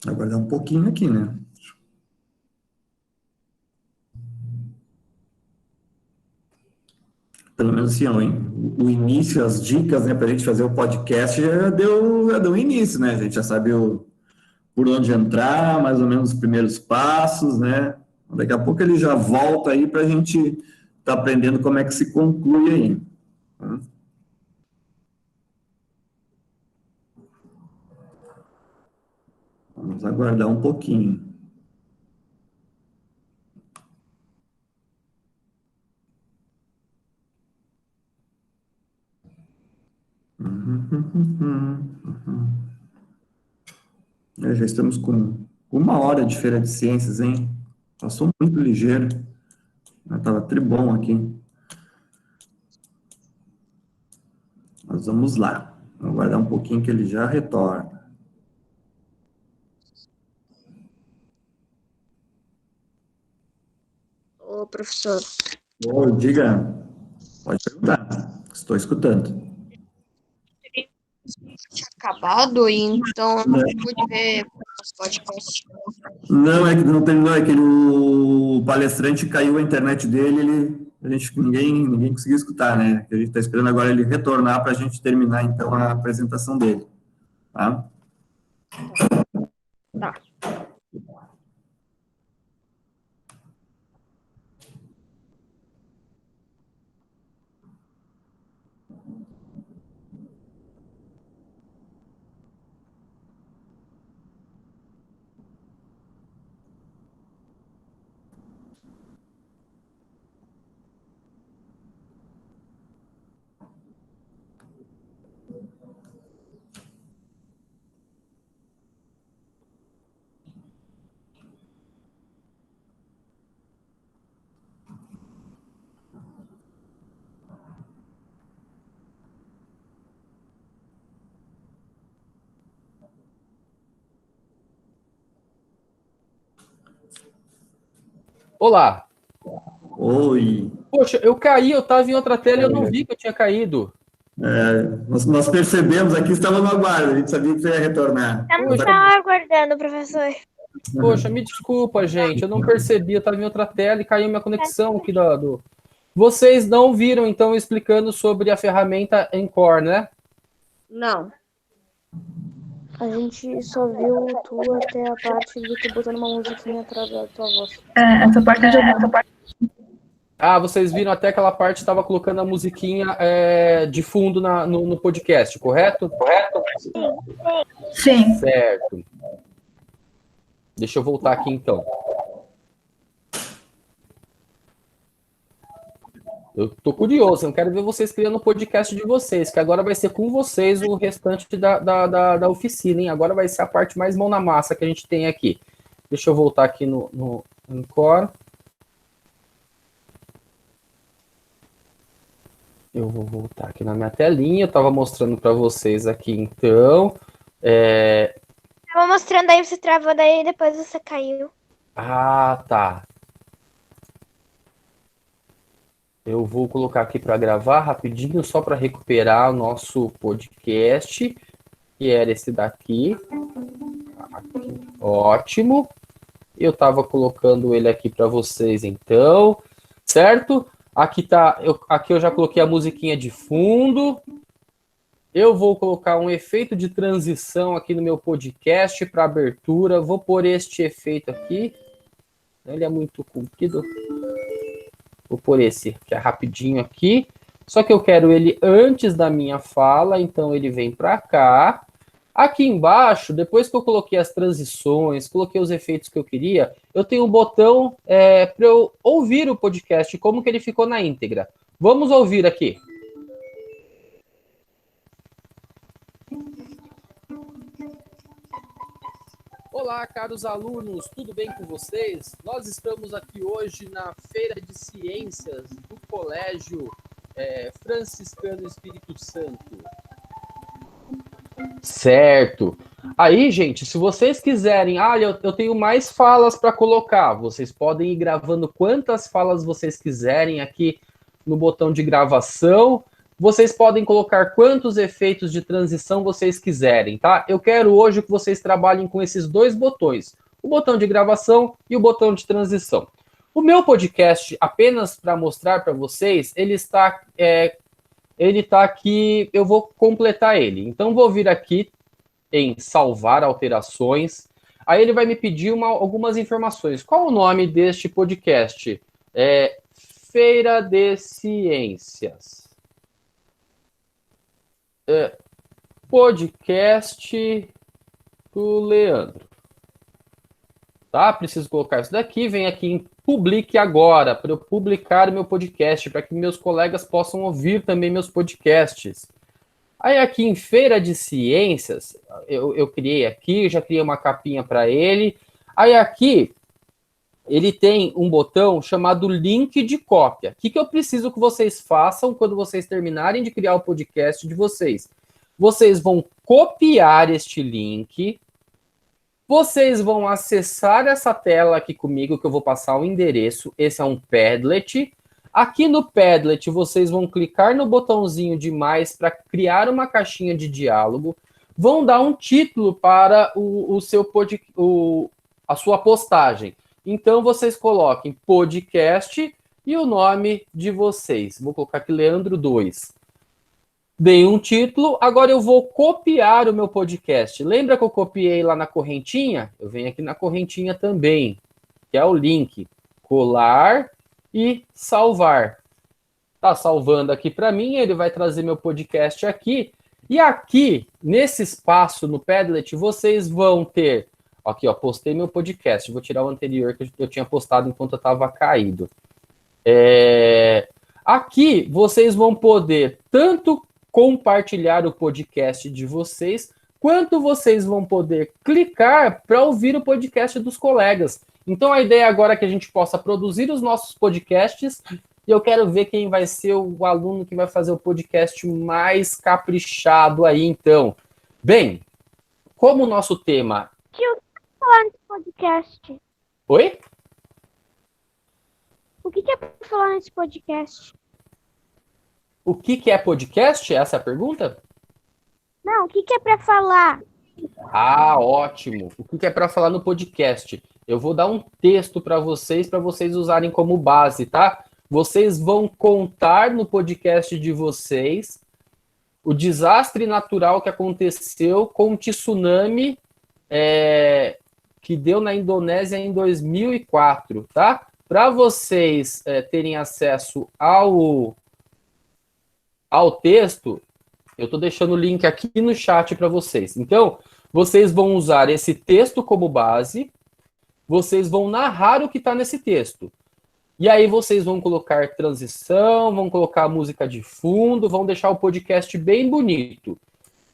Aguardar um pouquinho aqui, né? Pelo menos assim, o início, as dicas, né, para a gente fazer o podcast já deu início, né? A gente já sabe por onde entrar, mais ou menos os primeiros passos, né? Daqui a pouco ele já volta aí para a gente estar aprendendo como é que se conclui aí. Tá? Vamos aguardar um pouquinho. Já estamos com 1 hora de Feira de Ciências, hein? Passou muito ligeiro. Estava tribom aqui. Mas vamos lá. Vamos aguardar um pouquinho que ele já retorna. Ô, professor. Ô, diga. Pode perguntar. Estou escutando. Tinha acabado, então eu não pude ver os podcasts. Não, é que não terminou, é que o palestrante caiu a internet dele, ninguém conseguiu escutar, né? A gente está esperando agora ele retornar para a gente terminar, então, a apresentação dele. Tá? Tá. Olá. Oi. Poxa, eu caí, eu estava em outra tela e eu não vi que eu tinha caído. Nós percebemos aqui, estava no aguardo, a gente sabia que você ia retornar. Estamos só aguardando, professor. Poxa, me desculpa, gente, eu não percebi, eu estava em outra tela e caiu minha conexão aqui do... Vocês não viram, então, explicando sobre a ferramenta Encore, né? Não. A gente só viu tu até a parte de tu botando uma musiquinha atrás da tua voz. Essa parte eu já vi, essa parte. Ah, vocês viram até aquela parte que estava colocando a musiquinha de fundo no podcast, correto? Correto? Sim. Certo. Deixa eu voltar aqui, então. Eu tô curioso, eu quero ver vocês criando o podcast de vocês, que agora vai ser com vocês o restante da oficina, hein? Agora vai ser a parte mais mão na massa que a gente tem aqui. Deixa eu voltar aqui no Encore. Eu vou voltar aqui na minha telinha, eu estava mostrando para vocês aqui, então. Tava mostrando aí, você travou, daí depois você caiu. Ah, tá. Eu vou colocar aqui para gravar rapidinho, só para recuperar o nosso podcast, que era esse daqui. Aqui. Ótimo. Eu estava colocando ele aqui para vocês, então, certo? Aqui eu já coloquei a musiquinha de fundo. Eu vou colocar um efeito de transição aqui no meu podcast para abertura. Vou pôr este efeito aqui. Ele é muito comprido. Vou pôr esse, que é rapidinho aqui. Só que eu quero ele antes da minha fala, então ele vem para cá. Aqui embaixo, depois que eu coloquei as transições, coloquei os efeitos que eu queria, eu tenho um botão para eu ouvir o podcast, como que ele ficou na íntegra. Vamos ouvir aqui. Olá, caros alunos, tudo bem com vocês? Nós estamos aqui hoje na Feira de Ciências do Colégio Franciscano Espírito Santo. Certo. Aí, gente, se vocês quiserem, eu tenho mais falas para colocar, vocês podem ir gravando quantas falas vocês quiserem aqui no botão de gravação. Vocês podem colocar quantos efeitos de transição vocês quiserem, tá? Eu quero hoje que vocês trabalhem com esses dois botões, o botão de gravação e o botão de transição. O meu podcast, apenas para mostrar para vocês, ele está aqui, eu vou completar ele. Então, vou vir aqui em salvar alterações. Aí ele vai me pedir algumas informações. Qual o nome deste podcast? Feira de Ciências. Podcast do Leandro. Tá? Preciso colocar isso daqui. Vem aqui em publique agora, para eu publicar o meu podcast, para que meus colegas possam ouvir também meus podcasts. Aí aqui em Feira de Ciências, eu criei aqui, já criei uma capinha para ele. Aí aqui, ele tem um botão chamado link de cópia. O que eu preciso que vocês façam quando vocês terminarem de criar o podcast de vocês? Vocês vão copiar este link, vocês vão acessar essa tela aqui comigo, que eu vou passar o endereço. Esse é um Padlet. Aqui no Padlet, vocês vão clicar no botãozinho de mais para criar uma caixinha de diálogo. Vão dar um título para a sua postagem. Então, vocês coloquem podcast e o nome de vocês. Vou colocar aqui Leandro 2. Dei um título, agora eu vou copiar o meu podcast. Lembra que eu copiei lá na correntinha? Eu venho aqui na correntinha também, que é o link. Colar e salvar. Tá salvando aqui para mim, ele vai trazer meu podcast aqui. E aqui, nesse espaço no Padlet, vocês vão ter... Aqui, ó, postei meu podcast. Vou tirar o anterior que eu tinha postado enquanto eu estava caído. Aqui, vocês vão poder tanto compartilhar o podcast de vocês, quanto vocês vão poder clicar para ouvir o podcast dos colegas. Então, a ideia agora é que a gente possa produzir os nossos podcasts, e eu quero ver quem vai ser o aluno que vai fazer o podcast mais caprichado aí, então. Bem, como o nosso tema... O que eu quero falar nesse podcast? Oi? O que é para falar nesse podcast? O que é podcast? Essa é a pergunta? Não, o que é para falar? Ah, ótimo. O que é para falar no podcast? Eu vou dar um texto para vocês usarem como base, tá? Vocês vão contar no podcast de vocês o desastre natural que aconteceu com o tsunami que deu na Indonésia em 2004, tá? Para vocês terem acesso ao texto, eu estou deixando o link aqui no chat para vocês. Então, vocês vão usar esse texto como base, vocês vão narrar o que está nesse texto. E aí vocês vão colocar transição, vão colocar música de fundo, vão deixar o podcast bem bonito.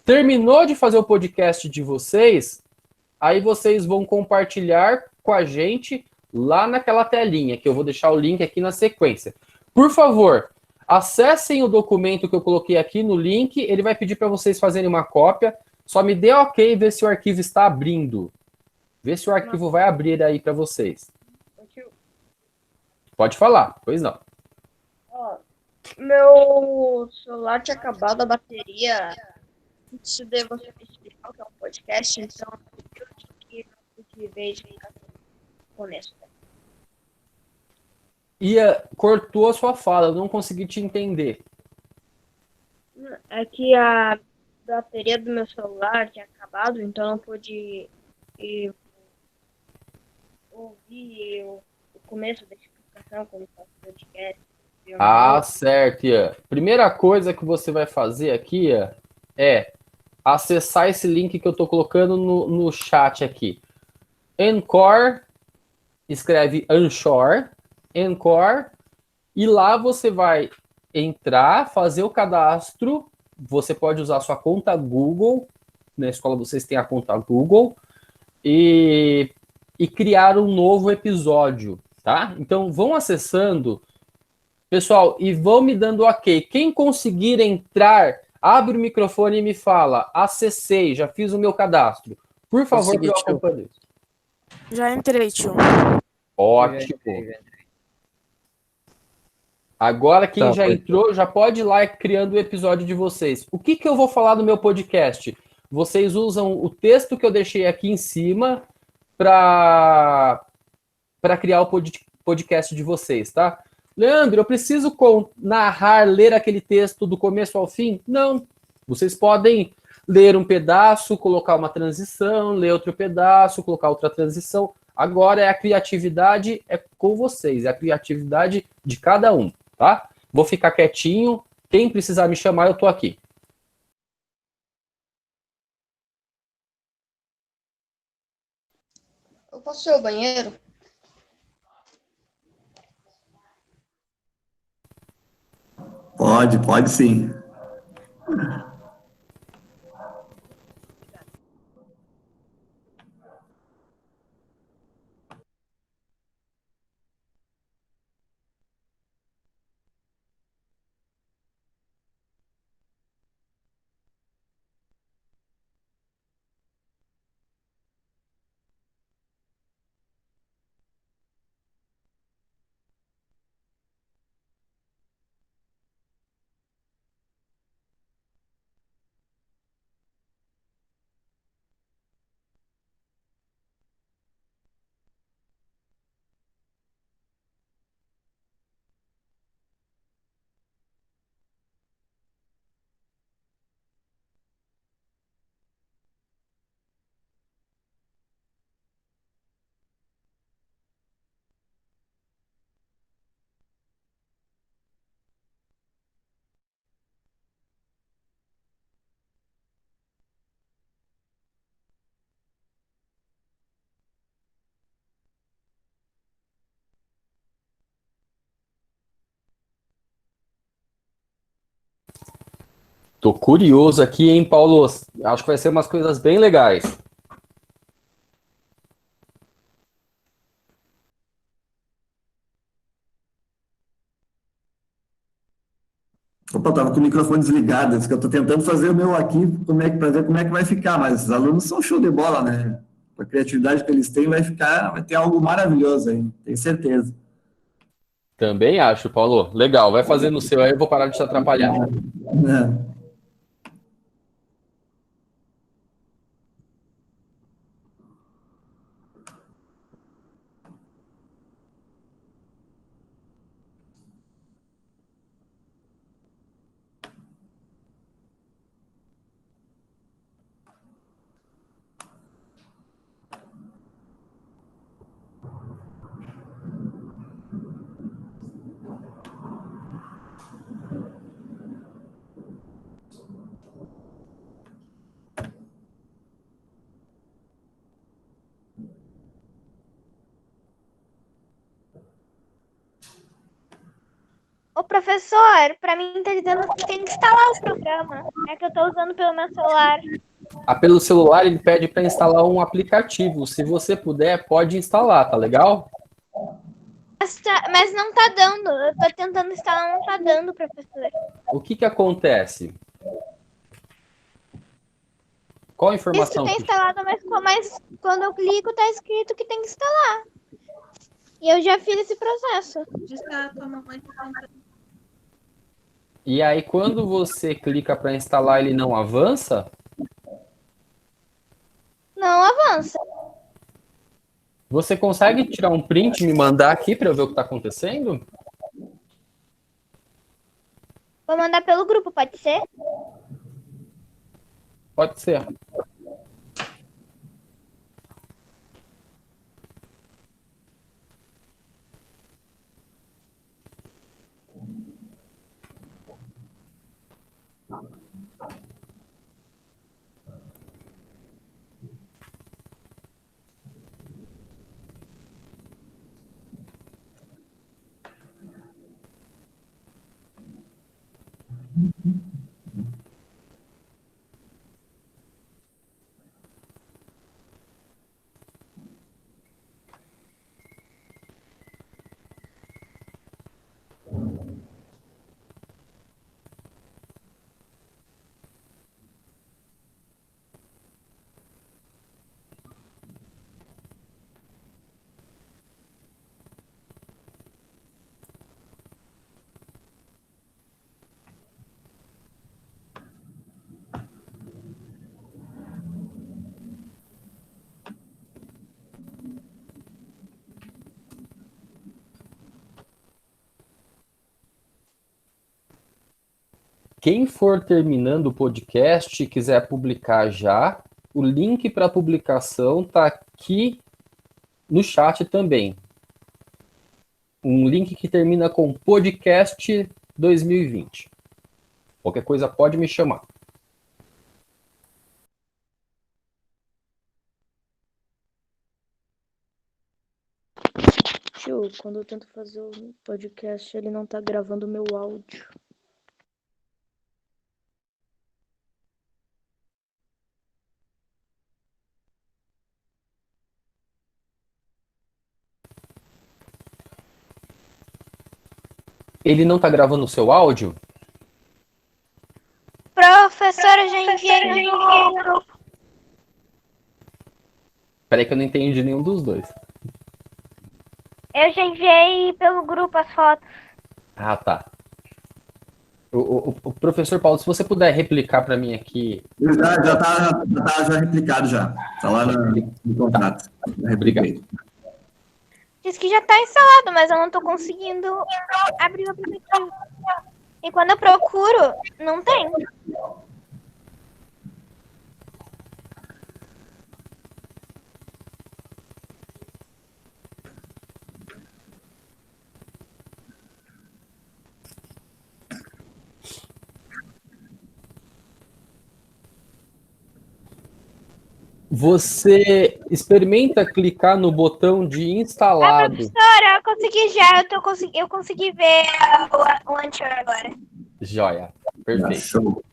Terminou de fazer o podcast de vocês, aí vocês vão compartilhar com a gente lá naquela telinha, que eu vou deixar o link aqui na sequência. Por favor, acessem o documento que eu coloquei aqui no link, ele vai pedir para vocês fazerem uma cópia, só me dê ok e vê se o arquivo está abrindo. Vê se o arquivo vai abrir aí para vocês. Pode falar, pois não. Meu celular tinha acabado a bateria antes de você explicar o que é um podcast, então eu tive que ver explicação. começo. Cortou a sua fala, eu não consegui te entender. É que a bateria do meu celular tinha acabado, então eu não pude ouvir o começo da explicação, como faço podcast. Ah, certo, Ian. Primeira coisa que você vai fazer aqui, Ian, é acessar esse link que eu estou colocando no chat aqui. Anchor, escreve Anchor, e lá você vai entrar, fazer o cadastro, você pode usar sua conta Google, na escola vocês têm a conta Google, e criar um novo episódio, tá? Então vão acessando, pessoal, e vão me dando ok. Quem conseguir entrar, abre o microfone e me fala, acessei, já fiz o meu cadastro. Por favor, que eu acompanhe. Já entrei, tio. Ótimo. Agora, quem já entrou, já pode ir lá criando o episódio de vocês. O que eu vou falar no meu podcast? Vocês usam o texto que eu deixei aqui em cima para criar o podcast de vocês, tá? Leandro, eu preciso narrar, ler aquele texto do começo ao fim? Não. Vocês podem ler um pedaço, colocar uma transição, ler outro pedaço, colocar outra transição. Agora a criatividade é com vocês, é a criatividade de cada um, tá? Vou ficar quietinho. Quem precisar me chamar, eu tô aqui. Eu posso ir ao banheiro? Pode sim. Tô curioso aqui, hein, Paulo? Acho que vai ser umas coisas bem legais. Opa, tava com o microfone desligado, isso que eu tô tentando fazer o meu aqui, para ver como é que vai ficar, mas os alunos são show de bola, né? A criatividade que eles têm vai ter algo maravilhoso aí, tenho certeza. Também acho, Paulo. Legal, vai fazendo o seu aí, eu vou parar de te atrapalhar. Ô, professor, pra mim tá dizendo que tem que instalar o programa. É que eu tô usando pelo meu celular. Pelo celular, ele pede para instalar um aplicativo. Se você puder, pode instalar, tá legal? Mas não tá dando. Eu tô tentando instalar, não tá dando, professor. O que acontece? Qual a informação? Diz que tem instalado, mas quando eu clico, tá escrito que tem que instalar. E eu já fiz esse processo. E aí, quando você clica para instalar, ele não avança? Não avança. Você consegue tirar um print e me mandar aqui para eu ver o que está acontecendo? Vou mandar pelo grupo, pode ser? Pode ser. Quem for terminando o podcast e quiser publicar já, o link para publicação está aqui no chat também. Um link que termina com podcast 2020. Qualquer coisa pode me chamar. Tio, quando eu tento fazer o podcast, ele não tá gravando o meu áudio. Ele não está gravando o seu áudio? Professora, eu já enviei no grupo. Peraí que eu não entendi nenhum dos dois. Eu já enviei pelo grupo as fotos. Ah, tá. O professor Paulo, se você puder replicar para mim aqui. Já replicado já. Está lá no contrato. Já repliquei. Diz que já tá instalado, mas eu não tô conseguindo abrir o aplicativo. E quando eu procuro, não tem. Você experimenta clicar no botão de instalado. Professora, eu consegui já. Eu consegui ver o anterior agora. Joia. Perfeito. Show.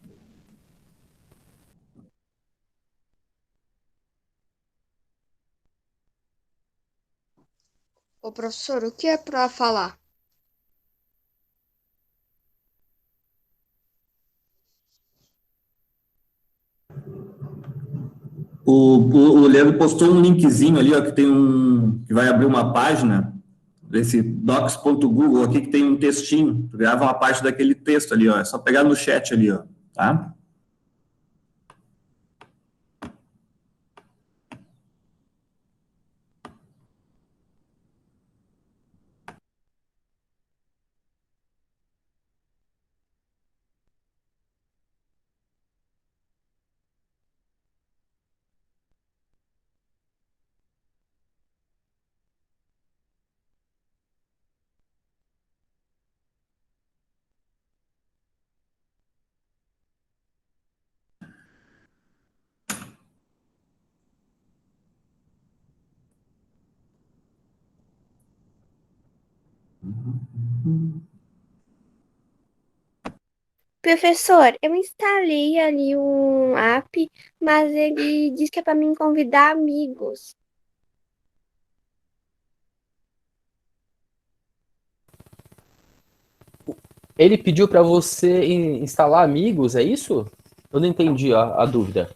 Ô, professor, o que é pra falar? O Leandro postou um linkzinho ali, ó, que vai abrir uma página desse docs.google aqui que tem um textinho. Tu grava uma parte daquele texto ali, ó. É só pegar no chat ali, ó, tá? Professor, eu instalei ali um app, mas ele diz que é para mim convidar amigos. Ele pediu para você instalar amigos, é isso? Eu não entendi a dúvida.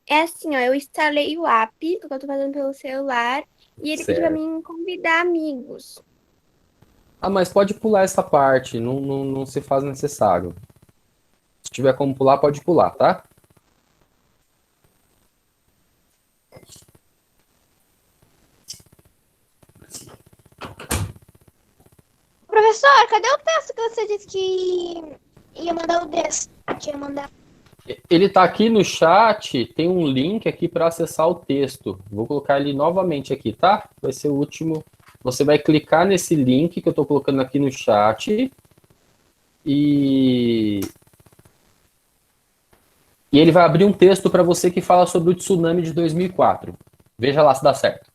É assim, ó, eu instalei o app, porque eu tô fazendo pelo celular, e ele pediu para Certo. mim convidar amigos. Ah, mas pode pular essa parte, não se faz necessário. Se tiver como pular, pode pular, tá? Professor, cadê o texto que você disse que ia mandar o texto? Que ia mandar. Ele está aqui no chat, tem um link aqui para acessar o texto. Vou colocar ele novamente aqui, tá? Vai ser o último. Você vai clicar nesse link que eu estou colocando aqui no chat e ele vai abrir um texto para você que fala sobre o tsunami de 2004. Veja lá se dá certo.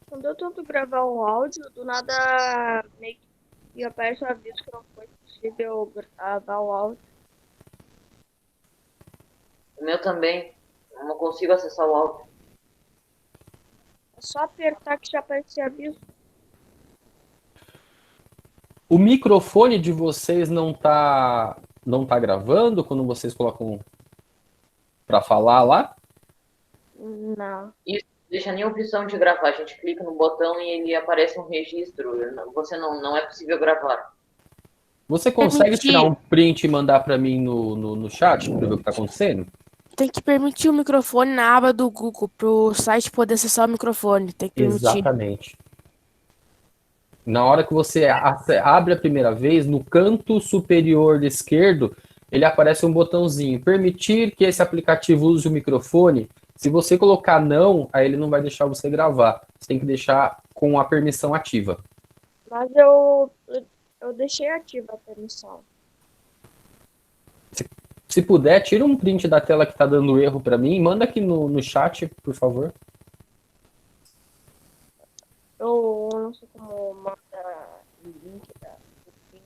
Quando eu tento gravar um áudio, do nada meio que aparece um aviso que não foi possível gravar o áudio. O meu também. Eu não consigo acessar o áudio. É só apertar que já aparece aviso. O microfone de vocês não tá gravando quando vocês colocam para falar lá? Não. Isso deixa nem a opção de gravar. A gente clica no botão e ele aparece um registro. Você não é possível gravar. Você consegue tirar um print e mandar para mim no chat para ver o que está acontecendo? Tem que permitir o microfone na aba do Google para o site poder acessar o microfone. Tem que permitir. Exatamente. Na hora que você abre a primeira vez, no canto superior esquerdo, ele aparece um botãozinho. Permitir que esse aplicativo use o microfone. Se você colocar não, aí ele não vai deixar você gravar. Você tem que deixar com a permissão ativa. Mas eu deixei ativa a permissão. Se puder, tira um print da tela que está dando erro para mim e manda aqui no chat, por favor. Eu não sei como manda o link do print.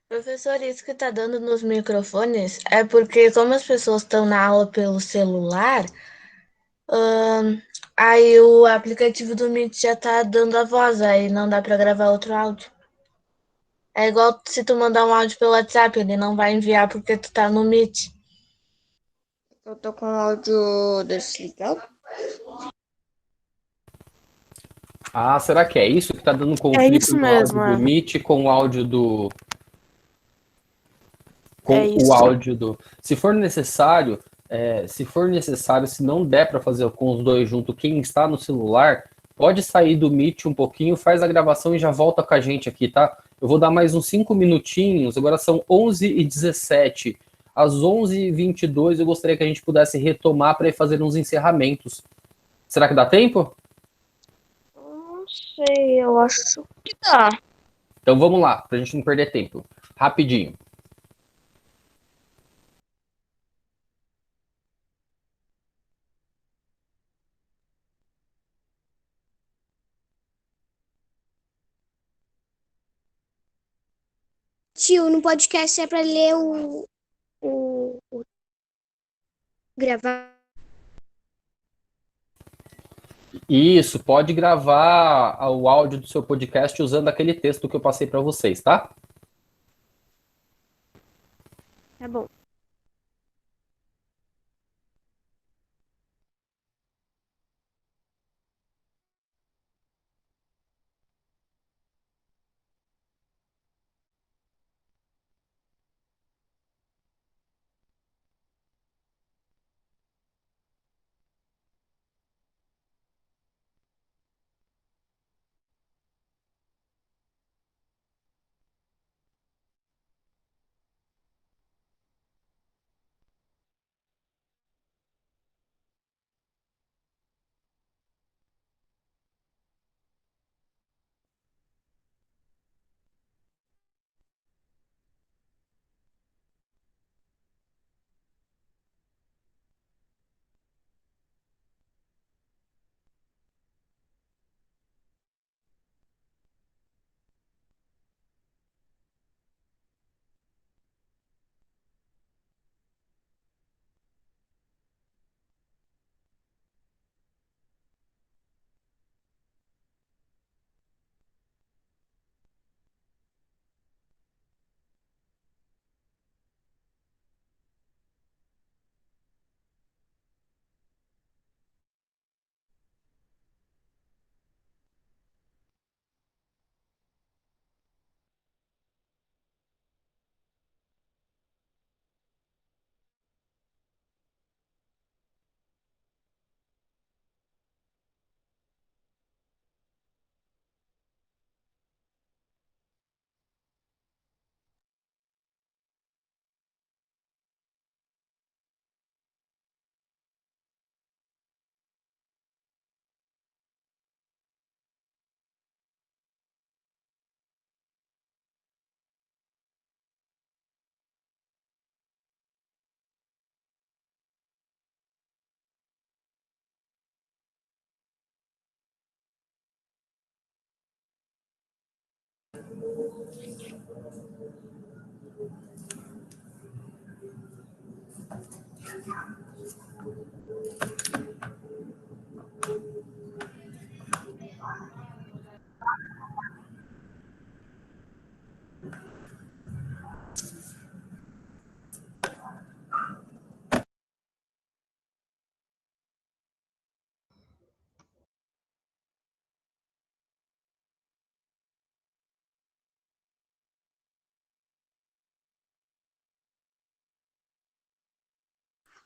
Professor, isso que tá dando nos microfones é porque, como as pessoas estão na aula pelo celular, aí o aplicativo do Meet já tá dando a voz, aí não dá pra gravar outro áudio. É igual se tu mandar um áudio pelo WhatsApp, ele não vai enviar porque tu tá no Meet. Eu tô com o áudio desligado. Ah, será que é isso que está dando conflito isso no mesmo, áudio do é. Meet com o áudio do... Com É o isso. áudio do... Se for necessário, se não der para fazer com os dois junto, quem está no celular, pode sair do Meet um pouquinho, faz a gravação e já volta com a gente aqui, tá? Eu vou dar mais uns 5 minutinhos, agora são 11h17. Às 11h22 eu gostaria que a gente pudesse retomar para ir fazer uns encerramentos. Será que dá tempo? Não sei, eu acho que dá. Então vamos lá, para a gente não perder tempo. Rapidinho. Tio, no podcast é pra ler gravar. Isso, pode gravar o áudio do seu podcast usando aquele texto que eu passei para vocês, tá? Tá bom.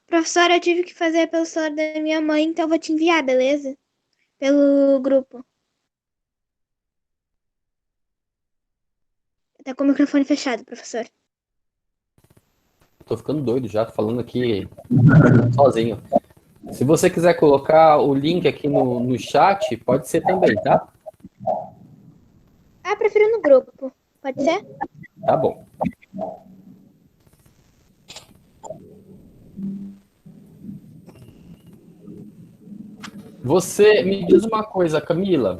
Professora, eu tive que fazer pelo celular da minha mãe, então eu vou te enviar, beleza? Pelo grupo. Tá com o microfone fechado, professor. Tô ficando doido já, tô falando aqui sozinho. Se você quiser colocar o link aqui no chat, pode ser também, tá? Ah, prefiro no grupo. Pode ser? Tá bom. Você me diz uma coisa, Camila.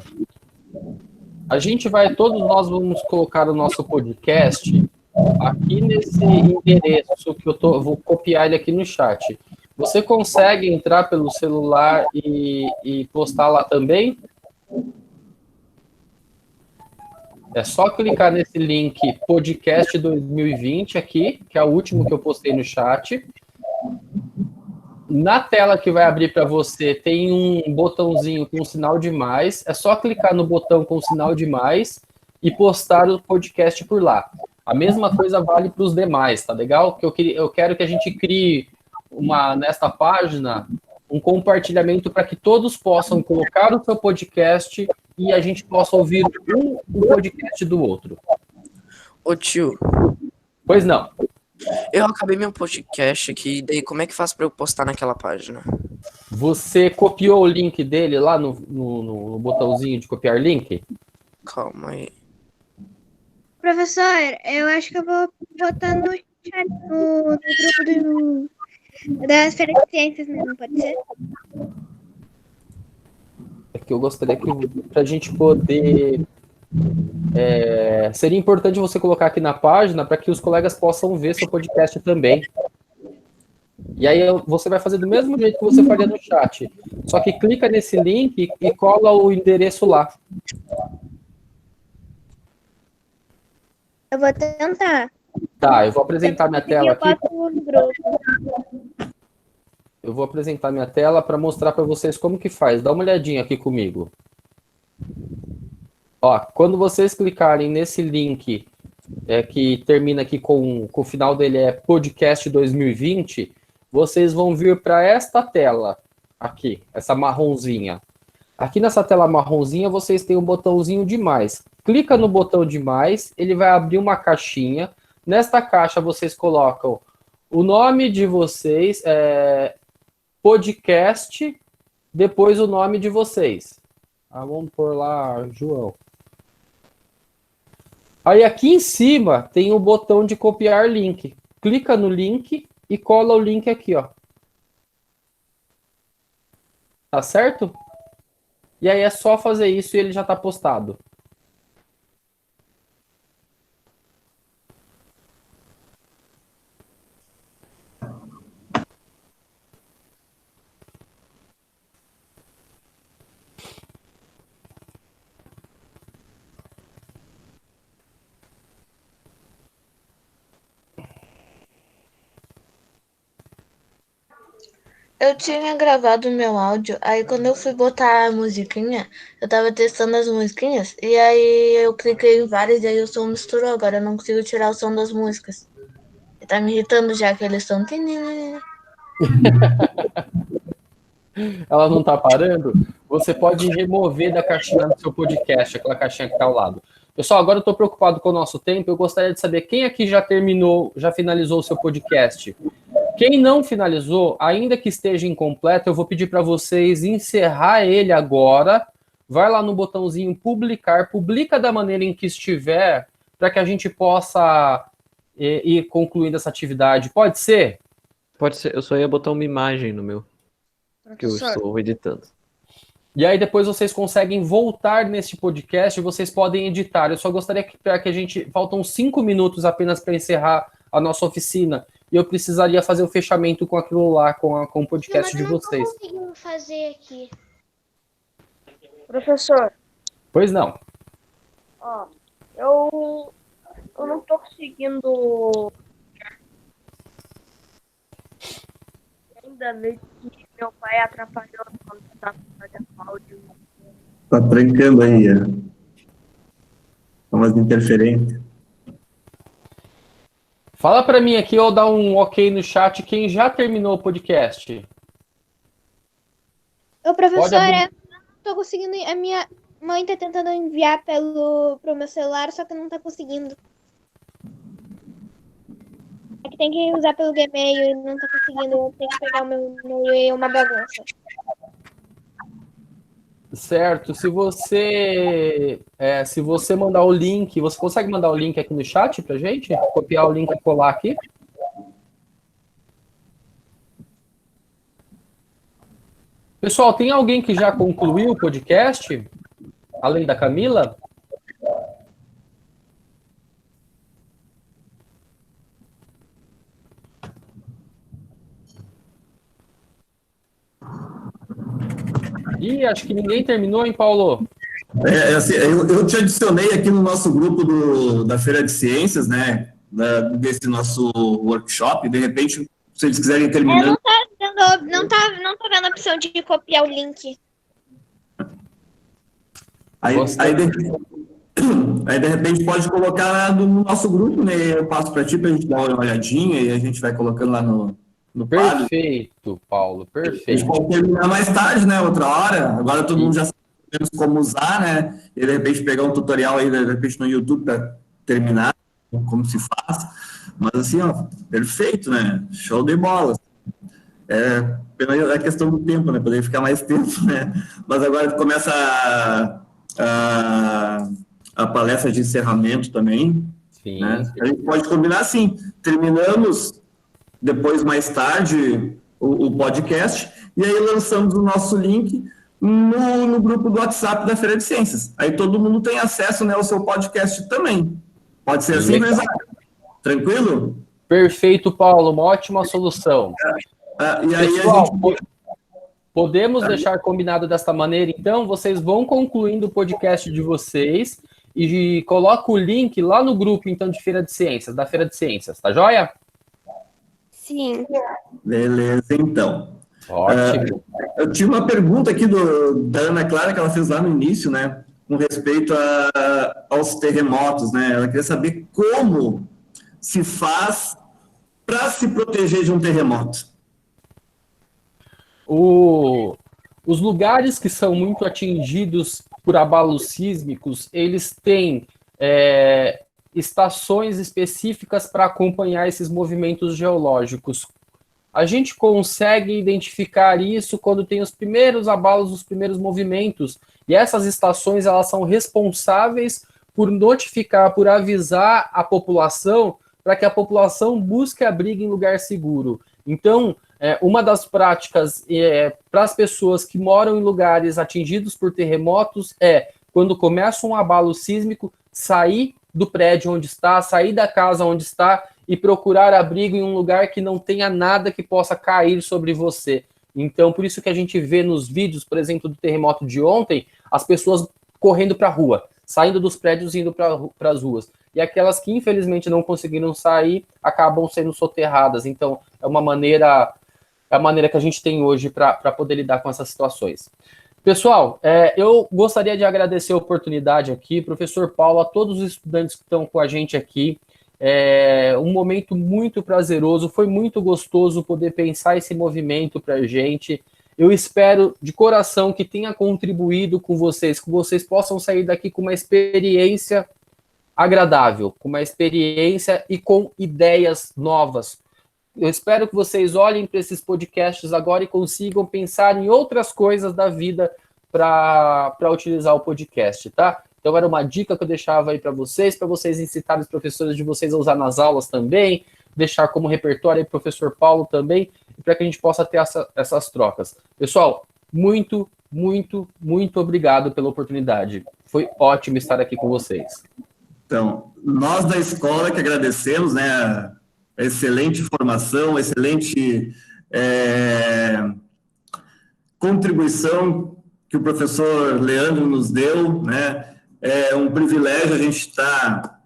Todos nós vamos colocar o nosso podcast aqui nesse endereço que eu vou copiar ele aqui no chat. Você consegue entrar pelo celular e postar lá também? É só clicar nesse link podcast 2020 aqui, que é o último que eu postei no chat. Na tela que vai abrir para você, tem um botãozinho com sinal de mais. É só clicar no botão com sinal de mais e postar o podcast por lá. A mesma coisa vale para os demais, tá legal? Eu quero que a gente crie nesta página um compartilhamento para que todos possam colocar o seu podcast e a gente possa ouvir o podcast do outro. Ô tio. Pois não. Eu acabei meu podcast aqui, daí como é que faz pra eu postar naquela página? Você copiou o link dele lá no botãozinho de copiar link? Calma aí. Professor, eu acho que eu vou botar no chat, no grupo das férias de ciências mesmo, pode ser? É que eu gostaria que, pra gente poder... seria importante você colocar aqui na página para que os colegas possam ver seu podcast também. E aí você vai fazer do mesmo jeito que você faria no chat. Só que clica nesse link e cola o endereço lá. Eu vou tentar. Tá, eu vou apresentar minha tela aqui. Grupo. Eu vou apresentar minha tela para mostrar para vocês como que faz. Dá uma olhadinha aqui comigo. Ó, quando vocês clicarem nesse link que termina aqui com o final dele é podcast 2020, vocês vão vir para esta tela aqui, essa marronzinha. Aqui nessa tela marronzinha vocês têm um botãozinho de mais. Clica no botão de mais, ele vai abrir uma caixinha. Nesta caixa vocês colocam o nome de vocês, podcast, depois o nome de vocês. Vamos pôr lá, João. Aí aqui em cima tem o botão de copiar link. Clica no link e cola o link aqui, ó. Tá certo? E aí é só fazer isso e ele já tá postado. Eu tinha gravado meu áudio, aí quando eu fui botar a musiquinha, eu tava testando as musiquinhas, e aí eu cliquei em várias e aí o som misturou, agora eu não consigo tirar o som das músicas. E tá me irritando já que eles estão... Ela não tá parando? Você pode remover da caixinha do seu podcast, aquela caixinha que tá ao lado. Pessoal, agora eu tô preocupado com o nosso tempo, eu gostaria de saber quem aqui já finalizou o seu podcast. Quem não finalizou, ainda que esteja incompleto, eu vou pedir para vocês encerrar ele agora. Vai lá no botãozinho publicar, publica da maneira em que estiver, para que a gente possa ir concluindo essa atividade. Pode ser? Pode ser, eu só ia botar uma imagem no meu, que eu estou editando. E aí depois vocês conseguem voltar neste podcast e vocês podem editar. Eu só gostaria que a gente... Faltam 5 minutos apenas para encerrar a nossa oficina. E eu precisaria fazer o fechamento com aquilo lá, com o podcast de vocês. Não conseguindo fazer aqui. Professor, Pois não. ó, eu não tô conseguindo ainda ver que meu pai atrapalhou quando estava fazendo áudio. Tá trancando aí, umas interferências. Fala para mim aqui ou dá um ok no chat quem já terminou o podcast. Ô, professor, Pode abrir. eu não tô conseguindo. A minha mãe tá tentando enviar pro meu celular, só que não tá conseguindo. É que tem que usar pelo Gmail e não tá conseguindo. Eu tenho que pegar o meu e-mail, uma bagunça. Certo, se você mandar o link, você consegue mandar o link aqui no chat pra gente? Copiar o link e colar aqui? Pessoal, tem alguém que já concluiu o podcast? Além da Camila? Ih, acho que ninguém terminou, hein, Paulo? Assim, eu te adicionei aqui no nosso grupo da Feira de Ciências, né? Desse nosso workshop. De repente, se eles quiserem terminar. Não tá vendo a opção de copiar o link. Aí de repente pode colocar no nosso grupo, né? Eu passo para ti para a gente dar uma olhadinha e a gente vai colocando lá no Perfeito, Paulo, A gente perfeito. pode terminar mais tarde, né? Outra hora. Agora todo mundo já sabe como usar, né? E de repente pegar um tutorial aí, de repente no YouTube para terminar, como se faz. Mas assim, ó, perfeito, né? Show de bola. Pela a questão do tempo, né? Poderia ficar mais tempo, né? Mas agora começa a palestra de encerramento também. Sim. Né? A gente pode combinar assim, terminamos depois, mais tarde, o podcast, e aí lançamos o nosso link no grupo do WhatsApp da Feira de Ciências. Aí todo mundo tem acesso, né, ao seu podcast também. Pode ser assim, Legal. Luizão? Tranquilo? Perfeito, Paulo, uma ótima solução. E aí Pessoal, podemos deixar combinado desta maneira, então vocês vão concluindo o podcast de vocês e coloca o link lá no grupo, então, de Feira de Ciências, da Feira de Ciências, tá joia? Sim. Beleza, então. Ótimo. Eu tinha uma pergunta aqui da Ana Clara, que ela fez lá no início, né, com respeito aos terremotos, né? Ela queria saber como se faz para se proteger de um terremoto. Os lugares que são muito atingidos por abalos sísmicos, eles têm estações específicas para acompanhar esses movimentos geológicos. A gente consegue identificar isso quando tem os primeiros abalos, os primeiros movimentos, e essas estações elas são responsáveis por notificar, por avisar a população, para que a população busque abrigo em lugar seguro. Então, uma das práticas para as pessoas que moram em lugares atingidos por terremotos quando começa um abalo sísmico, sair do prédio onde está, sair da casa onde está e procurar abrigo em um lugar que não tenha nada que possa cair sobre você. Então, por isso que a gente vê nos vídeos, por exemplo, do terremoto de ontem, as pessoas correndo para a rua, saindo dos prédios e indo para as ruas. E aquelas que, infelizmente, não conseguiram sair, acabam sendo soterradas. Então, é a maneira que a gente tem hoje para poder lidar com essas situações. Pessoal, eu gostaria de agradecer a oportunidade aqui, professor Paulo, a todos os estudantes que estão com a gente aqui. Um momento muito prazeroso, foi muito gostoso poder pensar esse movimento para a gente. Eu espero de coração que tenha contribuído com vocês, que vocês possam sair daqui com uma experiência agradável, com uma experiência e com ideias novas. Eu espero que vocês olhem para esses podcasts agora e consigam pensar em outras coisas da vida para utilizar o podcast, tá? Então era uma dica que eu deixava aí para vocês incitarem os professores de vocês a usar nas aulas também, deixar como repertório aí o professor Paulo também, para que a gente possa ter essas trocas. Pessoal, muito, muito, muito obrigado pela oportunidade. Foi ótimo estar aqui com vocês. Então, nós da escola que agradecemos, né, a excelente formação, excelente contribuição que o professor Leandro nos deu, né? É um privilégio a gente estar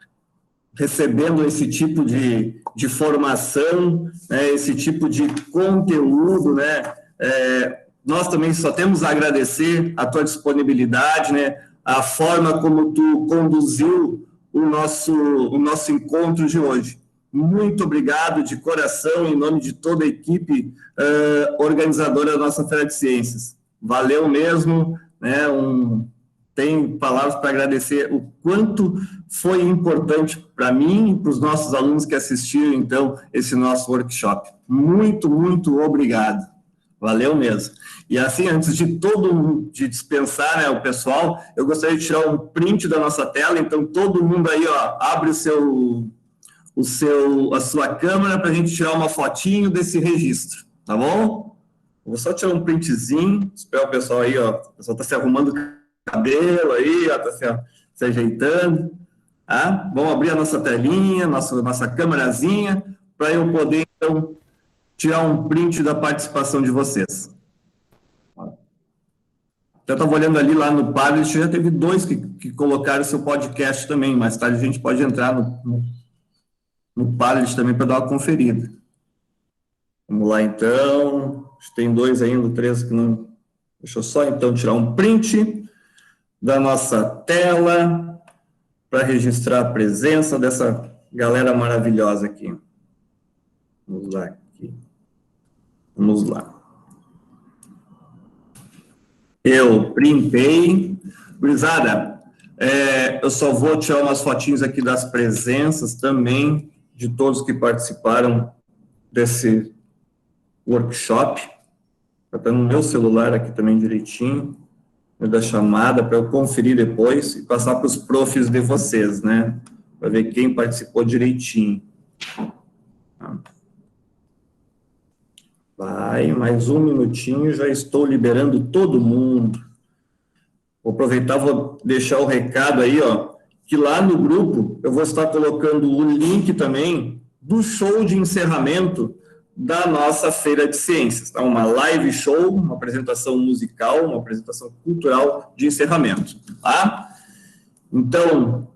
recebendo esse tipo de formação, né, esse tipo de conteúdo, né? Nós também só temos a agradecer a tua disponibilidade, né? A forma como tu conduziu o nosso encontro de hoje. Muito obrigado de coração, em nome de toda a equipe organizadora da nossa Feira de Ciências. Valeu mesmo, né? Tem palavras para agradecer o quanto foi importante para mim e para os nossos alunos que assistiram, então, esse nosso workshop. Muito, muito obrigado. Valeu mesmo. E assim, antes de dispensar, né, o pessoal, eu gostaria de tirar um print da nossa tela, então todo mundo aí, ó, abre a sua câmera para a gente tirar uma fotinho desse registro, tá bom? Vou só tirar um printzinho, esperar o pessoal aí, ó, o pessoal está se arrumando o cabelo aí, ó, está se ajeitando, tá? Vamos abrir a nossa telinha, nossa câmerazinha, para eu poder, então, tirar um print da participação de vocês. Eu estava olhando ali lá no Padlet, já teve 2 que colocaram seu podcast também, mais tarde a gente pode entrar no Padlet também para dar uma conferida. Vamos lá, então. Tem 2 ainda, 3 que não... Deixa eu só, então, tirar um print da nossa tela para registrar a presença dessa galera maravilhosa aqui. Vamos lá. Vamos lá. Eu printei. Gurizada, eu só vou tirar umas fotinhos aqui das presenças também, de todos que participaram desse workshop. Está no meu celular aqui também direitinho, da chamada, para eu conferir depois e passar para os profs de vocês, né? Para ver quem participou direitinho. Vai, mais um minutinho, já estou liberando todo mundo. Vou aproveitar, vou deixar o recado aí, ó, que lá no grupo eu vou estar colocando o link também do show de encerramento da nossa Feira de Ciências, tá? Uma live show, uma apresentação musical, uma apresentação cultural de encerramento, tá? Então,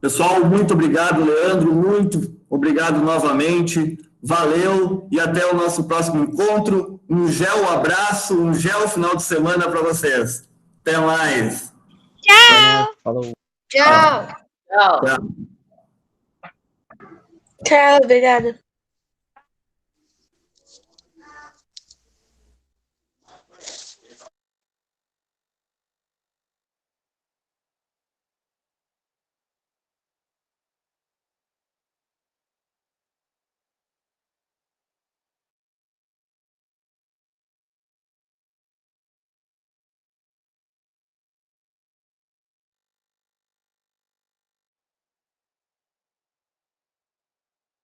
pessoal, muito obrigado, Leandro, muito obrigado novamente. Valeu e até o nosso próximo encontro. Um gel abraço, um gel final de semana para vocês. Até mais. Tchau. Falou. Tchau. Tchau. Tchau, obrigada.